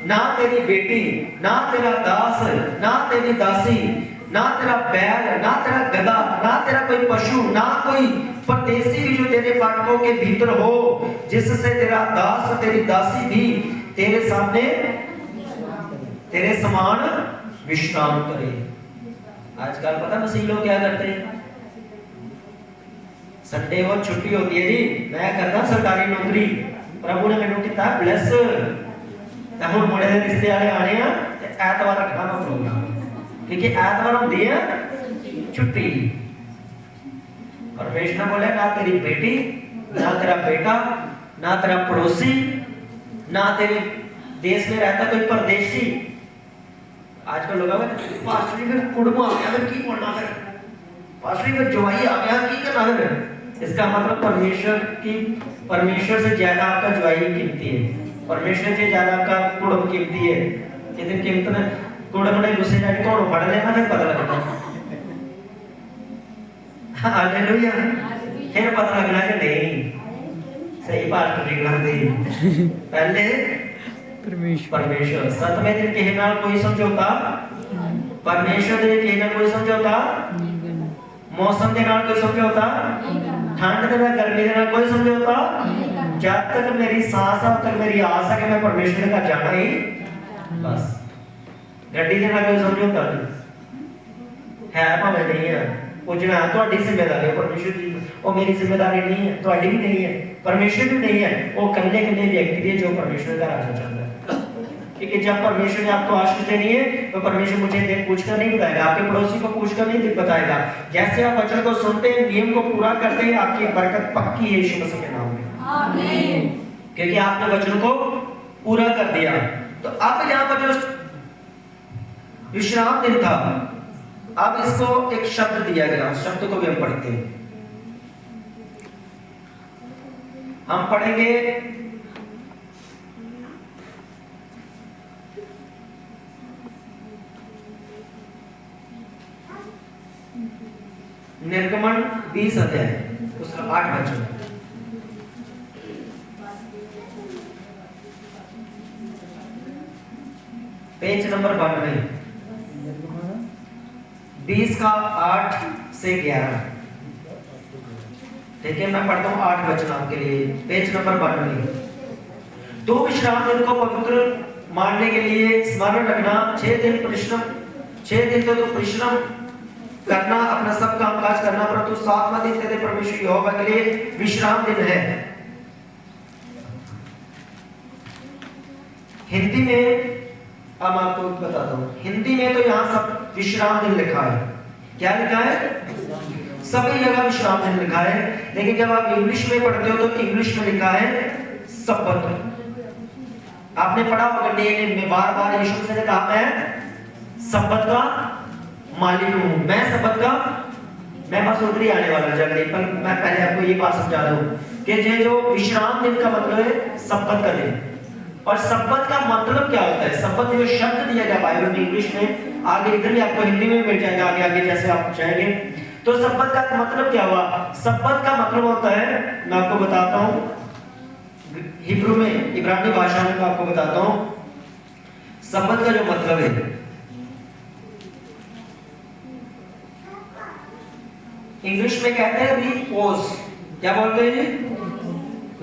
ना तेरी बेटी, ना तेरा दास, ना तेरी दासी, ना तेरा बैल, ना तेरा गधा, ना तेरा कोई पशु, ना कोई परदेसी भी जो तेरे फाटकों के भीतर हो, जिससे तेरा दास तेरी दासी भी तेरे सामने तेरे समान विश्राम करे। आजकल पता मसीह लोग क्या करते हैं, संडे को छुट्टी होती है जी, मैं करता सरकारी नौकरी, प्रभु ने मैनू कितना ब्लेस, हम मुंडे दे रिश्ते वाले आने आ ते ऐतवार रखना ना प्रोग्राम, क्योंकि ऐतवार होती है छुट्टी। परमेश्वर बोले ना तेरी बेटी, ना तेरा बेटा, ना तेरा पड़ोसी, ना तेरे देश में रहता कोई परदेशी। आजकल लोग पास्टर जी फिर कुड़मा आ गया, फिर की बोलना, फिर पास्टर जी फिर जवाई आ गया, की करना फिर। इसका मतलब परमेश्वर से ज्यादा आपका जवाई कीमती है, परमेश्वर से ज्यादा आपका कुड़म कीमती है। जितने कीमत ने कुड़म ने गुस्से जाके तोड़ फड़ लेना, फिर पता लगता हालेलुया, फिर पता लगना कि नहीं सही पास्टर जी कहते पहले परमेश्वर। 7वें दिन के नाल कोई समझौता, परमेश्वर दे के नाल कोई समझौता, मौसम के नाल कोई समझौता, ठंड के नाल गर्मी के नाल कोई समझौता। जब तक मेरी सांस है तब तक मेरी आस है कि मैं परमेश्वर का जाना ही बस। गड्डी के नाल कोई समझौता नहीं है, भावे नहीं है, पूछना ਤੁਹਾਡੀ ਜ਼ਿੰਮੇਵਾਰੀ है परमेश्वर की, वो मेरी जिम्मेदारी नहीं है, ਤੁਹਾਡੀ भी नहीं है, परमेश्वर भी नहीं है। वो कल्ले व्यक्ति है जो परमेश्वर का आना चाहता है, क्योंकि जब परमेश्वर ने आपको आशीष देनी है तो परमेश्वर मुझे देख पूछकर नहीं बताएगा, आपके पड़ोसी को पूछकर नहीं बताएगा। जैसे आप वचन को सुनते हैं, नियम को पूरा करते हैं, आपकी बरकत पक्की है यीशु मसीह के नाम में, आमीन। क्योंकि आपने वचन को पूरा कर दिया। तो अब यहाँ पर जो विश्राम दिन था, अब इसको एक शब्द दिया गया, शब्द को भी हम पढ़ते हैं। हम पढ़ेंगे निर्गमन 20 अध्याय उसका 8 वचन। पेज नंबर 92, 20 का 8 से 11। ठीक है, मैं पढ़ता हूँ 8 वचन आपके लिए, पेज नंबर 92। दो विश्राम दिन को पवित्र मानने के लिए स्मरण रखना, 6 दिन परिश्रम, 6 दिन तो परिश्रम करना, अपना सब कामकाज करना, परंतु 7वां दिन तेरे परमेश्वर यहोवा के लिए विश्राम दिन है। हिंदी में अब आपको बताता हूँ, हिंदी में तो यहाँ सब विश्राम दिन लिखा है। क्या लिखा है? सभी जगह विश्राम दिन लिखा है, लेकिन जब आप इंग्लिश में पढ़ते हो तो इंग्लिश में लिखा है सब्बत। आपने पढ़ा होगा डीएनए में बार-बार यीशु मसीह ने कहा मैं सब्बत का मालिक हूं, मैं सब्बत का, मैं बस उधर ही आने वाला जल्दी, पर मैं पहले आपको ये बात समझा दूं कि ये जो विश्राम दिन का मतलब है सब्बत का दिन। और सब्बत का मतलब क्या होता है? सब्बत जो शब्द दिया गया बाइबल में इंग्लिश में, आगे इधर भी आपको हिंदी में मिल जाएगा, आगे आगे जैसे आप चाहेंगे। तो सब्बत का मतलब क्या हुआ? सब्बत का मतलब होता है, मैं आपको बताता हूं हिब्रू में, इब्रानी भाषा में मैं आपको बताता हूं सब्बत का जो मतलब है। इंग्लिश में कहते हैं रिपोज। क्या बोलते हैं जी?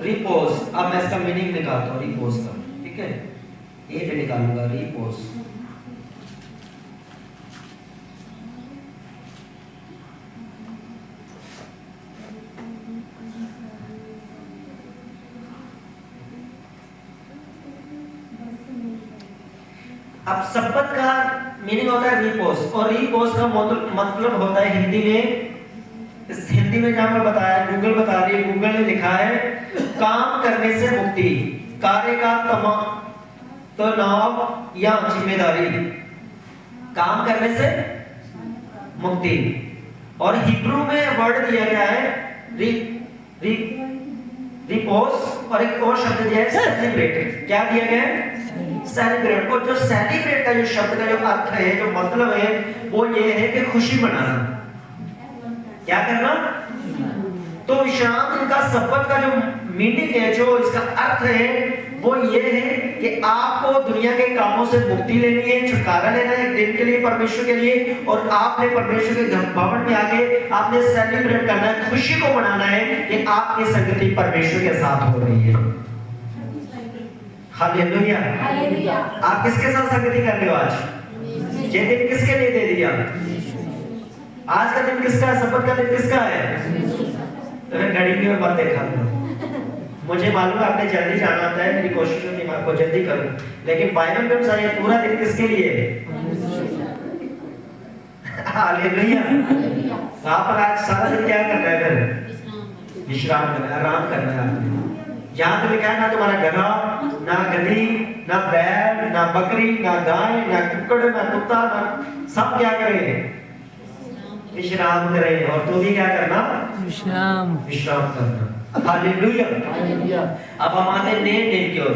रिपोज। अब मैं इसका मीनिंग निकालता हूं रिपोज का, ठीक है, ये पे निकालूंगा रिपोज। अब सब्बत का मीनिंग होता है रिपोज, और रिपोज का मतलब होता है हिंदी में, इस हिंदी में क्या मैं बताया, गूगल बता रही है, गूगल ने लिखा है काम करने से मुक्ति, कार्य का तनाव या जिम्मेदारी, काम करने से मुक्ति। और हिब्रू में वर्ड दिया गया है रिपोज, और एक और शब्द दिया है सेलिब्रेट। क्या दिया गया है? सेलिब्रेट। और जो सेलिब्रेट का जो शब्द का जो अर्थ है, जो मतलब है, वो ये है कि खुशी मनाना। क्या करना? तो विश्राम दिन का सब्बत का जो मीनिंग है, जो इसका अर्थ है, वो ये है कि आपको दुनिया के कामों से मुक्ति लेनी है, छुटकारा लेना है एक दिन के लिए परमेश्वर के लिए, और आपने परमेश्वर के भवन में आके आपने सेलिब्रेट करना है, खुशी को मनाना है कि आपकी संगति परमेश्वर के साथ हो रही है। हालेलुया। आप किसके साथ संगति कर रहे हो आज? ये दिन किसके लिए दे दिया? आज का दिन किसका है? सब्बत का दिन किसका है? तो घड़ी की ओर मत देखा करो। मुझे मालूम है आपने जल्दी जाना होता है, मेरी कोशिश होती है मैं आपको जल्दी करूं, लेकिन बाइबल में बताया पूरा दिन किसके लिए है? हालेलुया। आप आज सारा दिन क्या कर रहे हैं? विश्राम कर रहे हैं, आराम कर रहे हैं। यहाँ तो लिखा है ना तुम्हारा गधा, ना गधी, ना बैल, ना बकरी, ना गाय, ना कुक्कड़, ना कुत्ता, ना सब क्या करें? विश्राम करें। और तू भी क्या करना? विश्राम करना। हालेलुया। अब हम आते हैं नए नियम की ओर।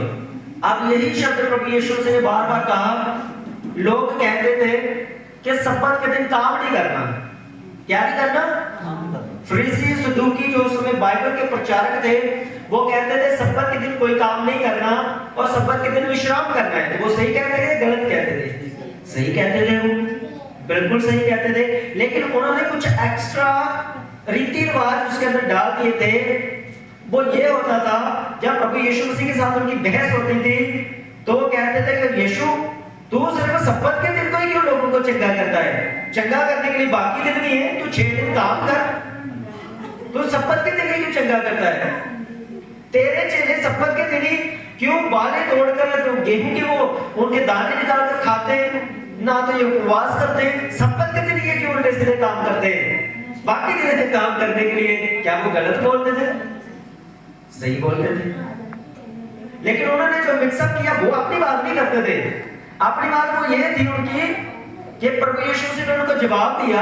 अब यही शब्द प्रभु यीशु से बार बार कहा। लोग कहते थे कि सब्बत के दिन काम नहीं करना। क्या नहीं करना? फरीसी सदूकी जो उस समय बाइबल के प्रचारक थे, वो कहते थे सब्बत के दिन कोई काम नहीं करना और सब्बत के दिन विश्राम करना है। तो वो सही कहते थे, गलत कहते थे? सही कहते थे, वो बिल्कुल सही कहते थे। लेकिन उन्होंने कुछ एक्स्ट्रा रीति रिवाज उसके अंदर डाल दिए थे। वो ये होता था, जब प्रभु यीशु मसीह के साथ उनकी बहस होती थी, तो वो कहते थे कि यीशु तू सिर्फ सब्बत के दिन को ही क्यों लोगों को चंगा करता है? चंगा करने के लिए बाकी दिन भी है, तू 6 दिन काम कर, तू सब्बत के दिन ही क्यों चंगा करता है? तेरे चेले सब्बत के दिन ही क्यों बालें तोड़कर तो गेहूं के वो उनके दाने निकाल कर खाते, ना तो ये उपवास करते, सब्बत के दिन ये क्यों उल्टे सीधे काम करते? बाकी दिन काम करने के लिए क्या वो गलत बोलते थे? सही बोलते थे। लेकिन उन्होंने जो मिक्सअप किया वो अपनी बात नहीं करते थे। अपनी बात वो ये थी उनकी कि प्रभु यीशु ने उनको जवाब दिया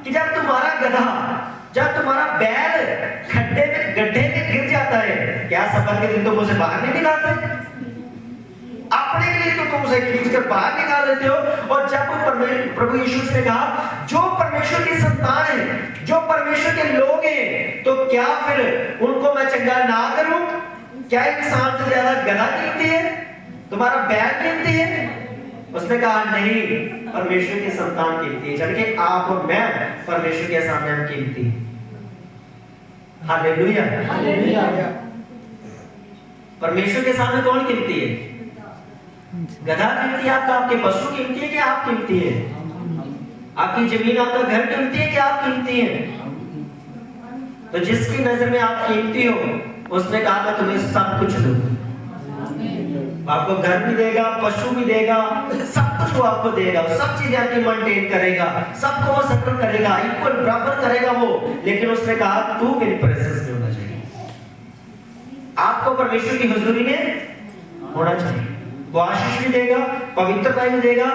कि जब तुम्हारा गधा, जब तुम्हारा बैल गड्ढे में गिर जाता है, क्या सब्बत के दिन तुम उसे बाहर नहीं निकालते? अपने के लिए तो तुम उसे खींचकर बाहर निकाल देते हो। और जब प्रभु यीशु ने कहा जो परमेश्वर की संतान है, जो परमेश्वर के लोग हैं, तो क्या फिर उनको मैं चंगा ना करूं? क्या इंसान से ज्यादा गधा कीमती है? तुम्हारा बैल कीमती है? उसने कहा नहीं, परमेश्वर की संतान कीमती है, जबकि आप और मैं परमेश्वर के सामने हम कीमती हैं। हालेलुया। परमेश्वर के सामने कौन कीमती है? गधा कीमती है आपका? आपके पशु कीमती है कि आप कीमती है? आपकी जमीन, आपका घर कीमती है कि आप कीमती है? तो जिसकी नजर में आप कीमती हो, उसने कहा मैं तुम्हें सब कुछ दूंगा। आपको घर भी देगा, पशु भी देगा, सब कुछ वो आपको देगा, सब चीजें आपकी मेंटेन करेगा, सबको वो सेटल करेगा, इक्वल बराबर करेगा वो। लेकिन उसने कहा तू मेरी प्रेजेंस में होना चाहिए, आपको परमेश्वर की हुजूरी में होना चाहिए। वो आशीष भी देगा, पवित्रता भी देगा,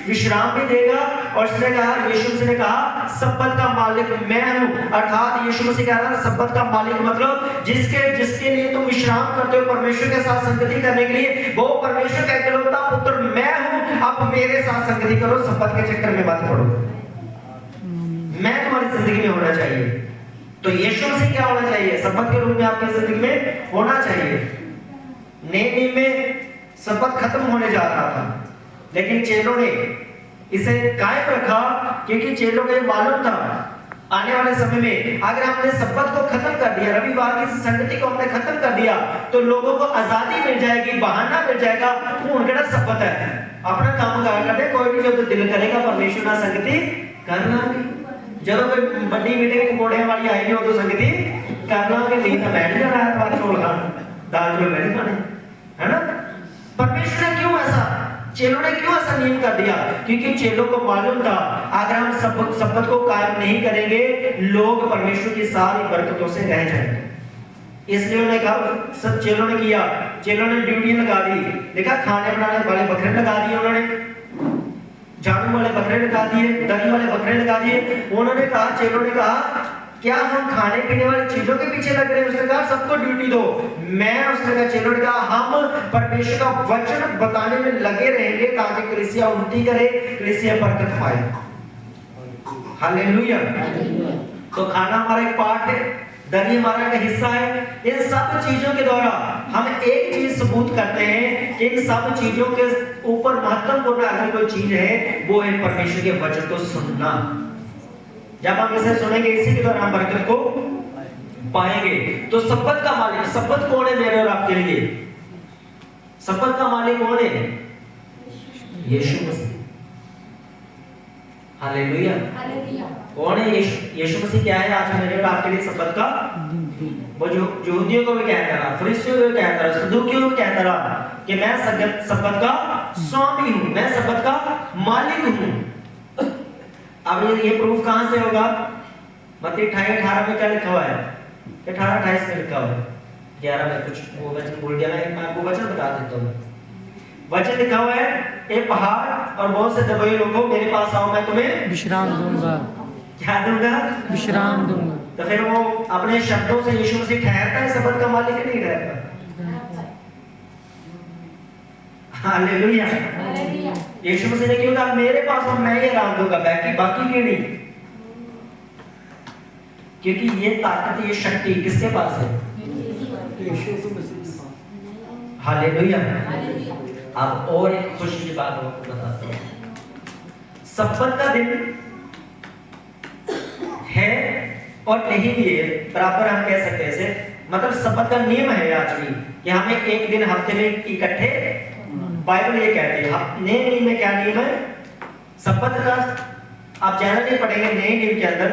विश्राम भी देगा। और उसने कहा, यीशु ने कहा सब्बत का मालिक मैं हूं। अर्थात यीशु मसीह कह रहा है सब्बत का मालिक मतलब जिसके लिए तुम विश्राम करते हो परमेश्वर के साथ संगति करने के लिए, वो परमेश्वर का इकलौता पुत्र मैं हूं। अब मेरे साथ संगति करो, सब्बत के चक्कर में मत पड़ो। मैं तुम्हारी जिंदगी में होना चाहिए। तो यीशु मसीह क्या होना चाहिए? सब्बत के रूप में आपकी जिंदगी में होना चाहिए। नए नियम में सब्बत खत्म होने जा रहा था, लेकिन चेलों ने इसे कायम रखा, क्योंकि चेलों को ये मालूम था आने वाले समय में अगर हमने सब्बत को खत्म कर दिया, रविवार की संगति को हमने खत्म कर दिया, तो लोगों को आजादी मिल जाएगी, बहाना मिल जाएगा, उनका सब्बत है, अपना काम करते, कोई भी जो दिल करेगा परमेश्वर ना संगति करना भी। जब कोई बड़ी मीटिंग कोड़े वाली आएगी वो तो संगति करना के नहीं तो बैठ जाना है, चोल खाना, दाल चोल बैठ खाने, है ना? परमेश्वर ने क्यों ऐसा चेलों ने क्यों ऐसा नियम कर दिया? क्योंकि चेलों को मालूम था अगर हम शब्द को कायम नहीं करेंगे लोग परमेश्वर की सारी बरकतों से रह जाएंगे। इसलिए उन्होंने कहा, सब चेलों ने किया, चेलों ने ड्यूटी लगा दी। देखा, खाने बनाने वाले बकरे लगा दिए, उन्होंने झाड़ू वाले बकरे लगा दिए, दही वाले बकरे लगा दिए। उन्होंने कहा, चेलों ने कहा क्या हम खाने पीने वाली चीजों के पीछे लग रहे हैं? उसने कहा सबको ड्यूटी दो। उसने कहा, चेलों ने कहा हम परमेश्वर का वचन बताने में लगे रहेंगे ताकि कलीसिया उन्नति करे, कलीसिया बरकत पाए। हालेलुया। तो खाना हमारा एक पार्ट है, दही हमारा एक हिस्सा है। इन सब चीजों के द्वारा हम एक चीज सबूत करते हैं कि इन सब चीजों के ऊपर महत्वपूर्ण अगर कोई चीज है वो है परमेश्वर के वचन को सुनना। जब हम इसे सुनेंगे इसी के द्वारा हम बरकत को पाएंगे। तो शब्द का मालिक, शब्द कौन है मेरे और आपके लिए? शब्द का मालिक कौन है? यीशु मसीह। हालेलुया। कौन है यीशु मसीह? क्या है आज मेरे और आपके लिए शब्द का? वो जो यहूदियों को भी कहता रहा, फरीसियों को भी कहता रहा, सदूकियों को भी कहता रहा कि मैं शब्द का स्वामी हूं, मैं शब्द का मालिक हूं। अब ये प्रूफ कहां से होगा? मत्ती 28:18 में क्या लिखा हुआ है? 18:28 में लिखा हुआ है। 11 में कुछ वो वचन भूल गया, मैं आपको वचन बता देता हूं। वचन लिखा हुआ है, ए पहाड़ और बहुत से दबे लोगों मेरे पास आओ, मैं तुम्हें विश्राम दूंगा। क्या दूंगा? विश्राम दूंगा। तो फिर वो अपने शब्दों से यीशु मसीह ठहरता है शब्द का मालिक नहीं ठहरता? हालेलुया। यीशु मसीह ने क्यों कहा मेरे पास और मैं ये आराम दूंगा, बाकी क्यों नहीं? क्योंकि ये ताकत, ये शक्ति किसके पास है? यीशु मसीह के पास। हालेलुया। अब और एक खुशी की बात आपको बताता हूं। सब्बत का दिन है और नहीं भी है, बराबर हम कह सकते हैं इसे। मतलब सब्बत का नियम है आज भी कि हमें एक दिन हफ्ते में इकट्ठे, बाइबल ये कहती है। नए नियम में क्या नियम है? सब्बत का आप ज्यादा नहीं पढ़ेंगे नए नियम के अंदर,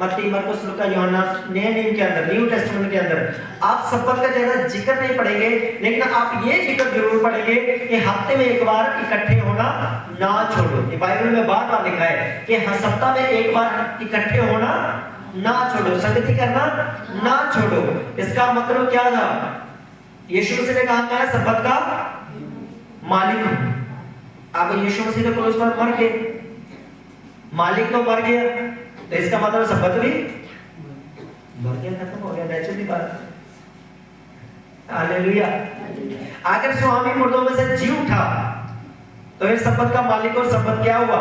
मत्ती, मरकुस, लूका, यूहन्ना, नए नियम के अंदर, न्यू टेस्टामेंट के अंदर आप सब्बत का ज्यादा जिक्र नहीं पढ़ेंगे, लेकिन आप ये जिक्र जरूर पढ़ेंगे कि हफ्ते में एक बार इकट्ठे होना ना छोड़ो। ये बाइबल में बार-बार लिखा है कि हर सप्ताह में एक बार इकट्ठे होना ना छोड़ो, संगति करना ना छोड़ो। इसका मतलब क्या था? यीशु मसीह ने कहा मैं सब्बत का मालिक हूं। अब यीशु मसीह ने क्रूस पर मर गए, मालिक तो मर गया, तो इसका मतलब सब्बत भी मर गया, खत्म हो गया, नेचुरली बात। हालेलुया। अगर स्वामी मुर्दों में से जी उठा तो ये सब्बत का मालिक और सब्बत क्या हुआ?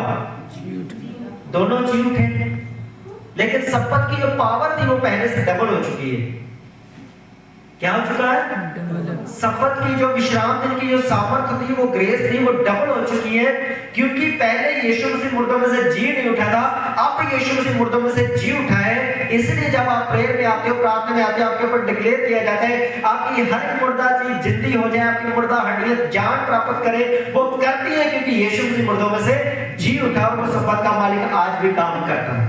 दोनों जी उठे। लेकिन सब्बत की जो पावर थी वो पहले से डबल हो चुकी है। क्या हो चुका है? सब्बत की जो विश्राम दिन की जो सामर्थ थी, वो ग्रेस थी, वो डबल हो चुकी है। क्योंकि पहले यीशु मसीह मुर्दों में से जी नहीं उठा था, अब यीशु मसीह मुर्दों में से जी उठा है। इसलिए जब आप प्रेयर में आते हो, प्रार्थना में आते हो, आपके ऊपर डिक्लेयर किया जाता है आपकी हर मुर्दा चीज जिंदी हो जाए, आपकी मुर्दा हड्डियां जान प्राप्त करे, वो करती है क्योंकि यीशु मसीह मुर्दों में से जी उठा और वो सब्बत का मालिक आज भी काम करता है।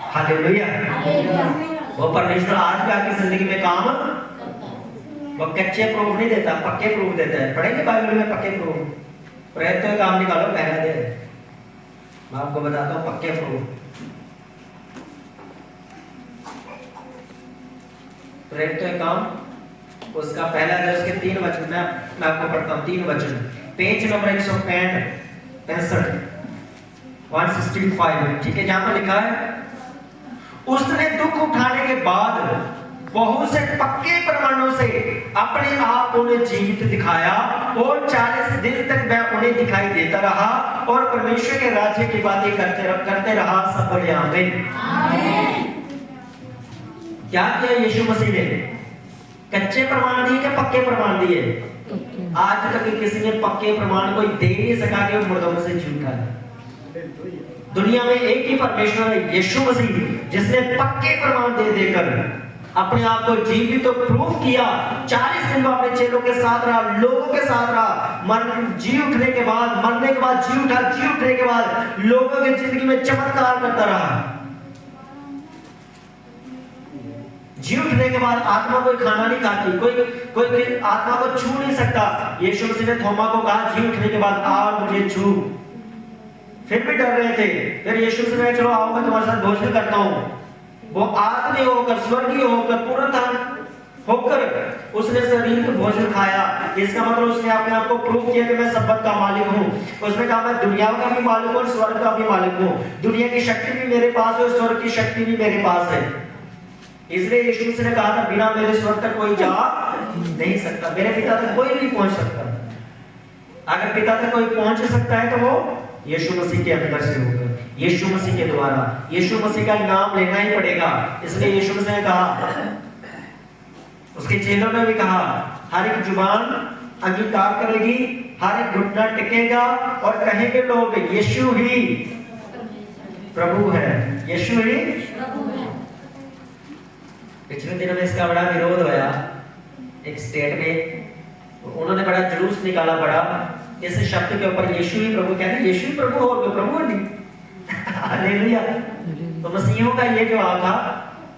हालेलुया। वो परमेश्वर आज भी आपकी जिंदगी में काम, वो कच्चे प्रूफ नहीं देता, पक्के प्रूफ देता है। पढ़ेंगे बाइबल में पक्के प्रूफ। प्रयत्न तो काम निकालो, पहला दे मैं आपको बताता हूँ पक्के प्रूफ। प्रयत्न तो काम उसका पहला है, उसके 3 वचन मैं आपको पढ़ता हूँ। 3 वचन, पेज नंबर 165, 165, ठीक है, जहां पर लिखा है उसने दुख उठाने के बाद बहुत से पक्के प्रमाणों से अपने आप को उन्हें जीवित दिखाया और 40 दिन तक मैं उन्हें दिखाई देता रहा और परमेश्वर के राज्य की बातें करते रहा। सब बोले आमीन। क्या किया यीशु मसीह ने? कच्चे प्रमाण दिए कि पक्के प्रमाण दिए? आज तक किसी ने पक्के प्रमाण कोई दे नहीं सका कि मुर्दों में से जी उठा। दुनिया में एक ही परमेश्वर है, यीशु मसीह, जिसने पक्के प्रमाण दे देकर अपने आप को जीवित तो प्रूफ किया। 40 दिन वो अपने चेलों के साथ रहा, लोगों के साथ रहा, जी उठने के बाद, मरने के बाद जी उठा, जी उठने के बाद लोगों की जिंदगी में चमत्कार करता रहा। जी उठने के बाद आत्मा कोई खाना नहीं खाती, कोई आत्मा को छू नहीं सकता। यीशु मसीह ने थोमा को कहा जी उठने के बाद आओ मुझे छू। फिर भी डर रहे थे। फिर यीशु मसीह ने चलो आओ मैं तुम्हारे साथ भोजन करता हूँ। वो आत्मीय होकर, स्वर्गीय होकर, पूर्णतः होकर उसने शरीर को भोजन खाया। इसका मतलब उसने अपने आप को प्रूव किया कि मैं सबत का मालिक हूँ। उसने कहा मैं दुनिया का भी मालिक हूँ और स्वर्ग का भी मालिक हूँ। दुनिया की शक्ति भी मेरे पास है और स्वर्ग की शक्ति भी मेरे पास है। इसलिए यीशु मसीह ने कहा था बिना मेरे स्वर्ग तक कोई जा नहीं सकता, मेरे पिता तक कोई नहीं पहुंच सकता। अगर पिता तक कोई पहुंच सकता है तो वो यीशु मसीह के अंदर से होगा, यीशु मसीह के द्वारा। यीशु मसीह का नाम लेना ही पड़ेगा। इसलिए यीशु मसीह ने कहा, उसके चेलों ने भी कहा, हर एक जुबान अंगीकार करेगी, हर एक घुटना टिकेगा और कहेंगे लोग यीशु ही प्रभु है, यीशु ही प्रभु है। पिछले दिनों में इसका बड़ा विरोध होया एक स्टेट में, उन्होंने बड़ा जुलूस निकाला बड़ा इस शब्द के ऊपर, यीशु ही प्रभु। कहते यीशु ही प्रभु और कोई प्रभु नहीं। हालेलुया। तो मसीहों का ये जवाब था,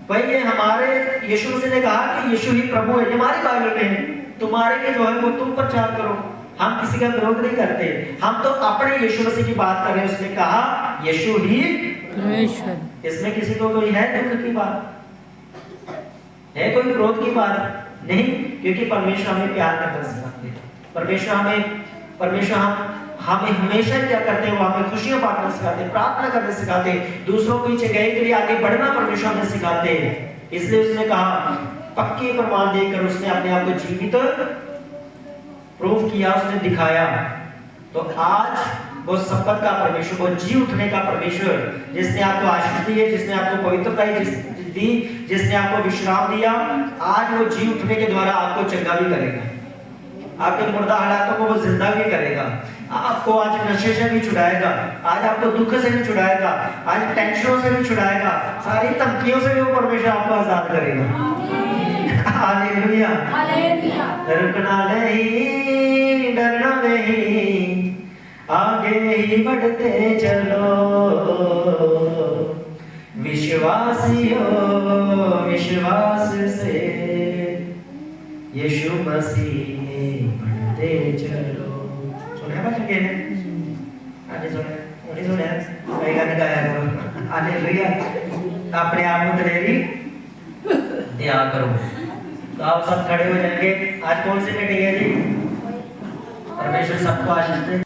भाई ये हमारे यीशु मसीह ने कहा कि यीशु ही प्रभु है, हमारी बाइबल में है, तुम्हारे के जो है वो तुम प्रचार करो। हम किसी का विरोध नहीं करते, हम तो अपने यीशु मसीह की बात कर रहे हैं। उसने कहा यीशु ही परमेश्वर। इसमें किसी को कोई है दुख की बात है, कोई क्रोध की बात नहीं, क्योंकि परमेश्वर हमें प्यार करना सिखाते हैं। परमेश्वर हमें हमेशा क्या करते हैं, वो हमें खुशियां बांटना सिखाते हैं, प्रार्थना करना सिखाते हैं, दूसरों को पीछे गए के लिए आगे बढ़ना परमेश्वर हमें सिखाते हैं। इसलिए उसने कहा, पक्के प्रमाण देकर उसने अपने आप को जीवित प्रूव किया, उसने दिखाया। तो आज वो शपथ का परमेश्वर, वो जी उठने का परमेश्वर, जिसने आपको आशीष दी है, जिसने आपको पवित्रता दी, जिसने आपको विश्राम दिया, आज वो जी उठने के द्वारा आपको चंगा भी करेगा, आपके मुर्दा हालातों को वो जिंदा भी करेगा, आपको आज नशे से भी छुड़ाएगा, आज आपको दुख से भी छुड़ाएगा, आज टेंशनों से भी छुड़ाएगा, सारी धमकियों से भी वो परमेश्वर आपको आजाद करेगा। हालेलुया। रुकना नहीं, डरना नहीं, आगे ही बढ़ते चलो विश्वासियों, विश्वास से यीशु मसीह बढ़ते चलो। सुने बात के ने आज सुने कई गाने गाया करो। हालेलुया। अपने आप को दलेरी दिया करो। तो आप सब खड़े हो जाएंगे। आज कौन सी मीटिंग है जी? परमेश्वर सबको आशीष दे।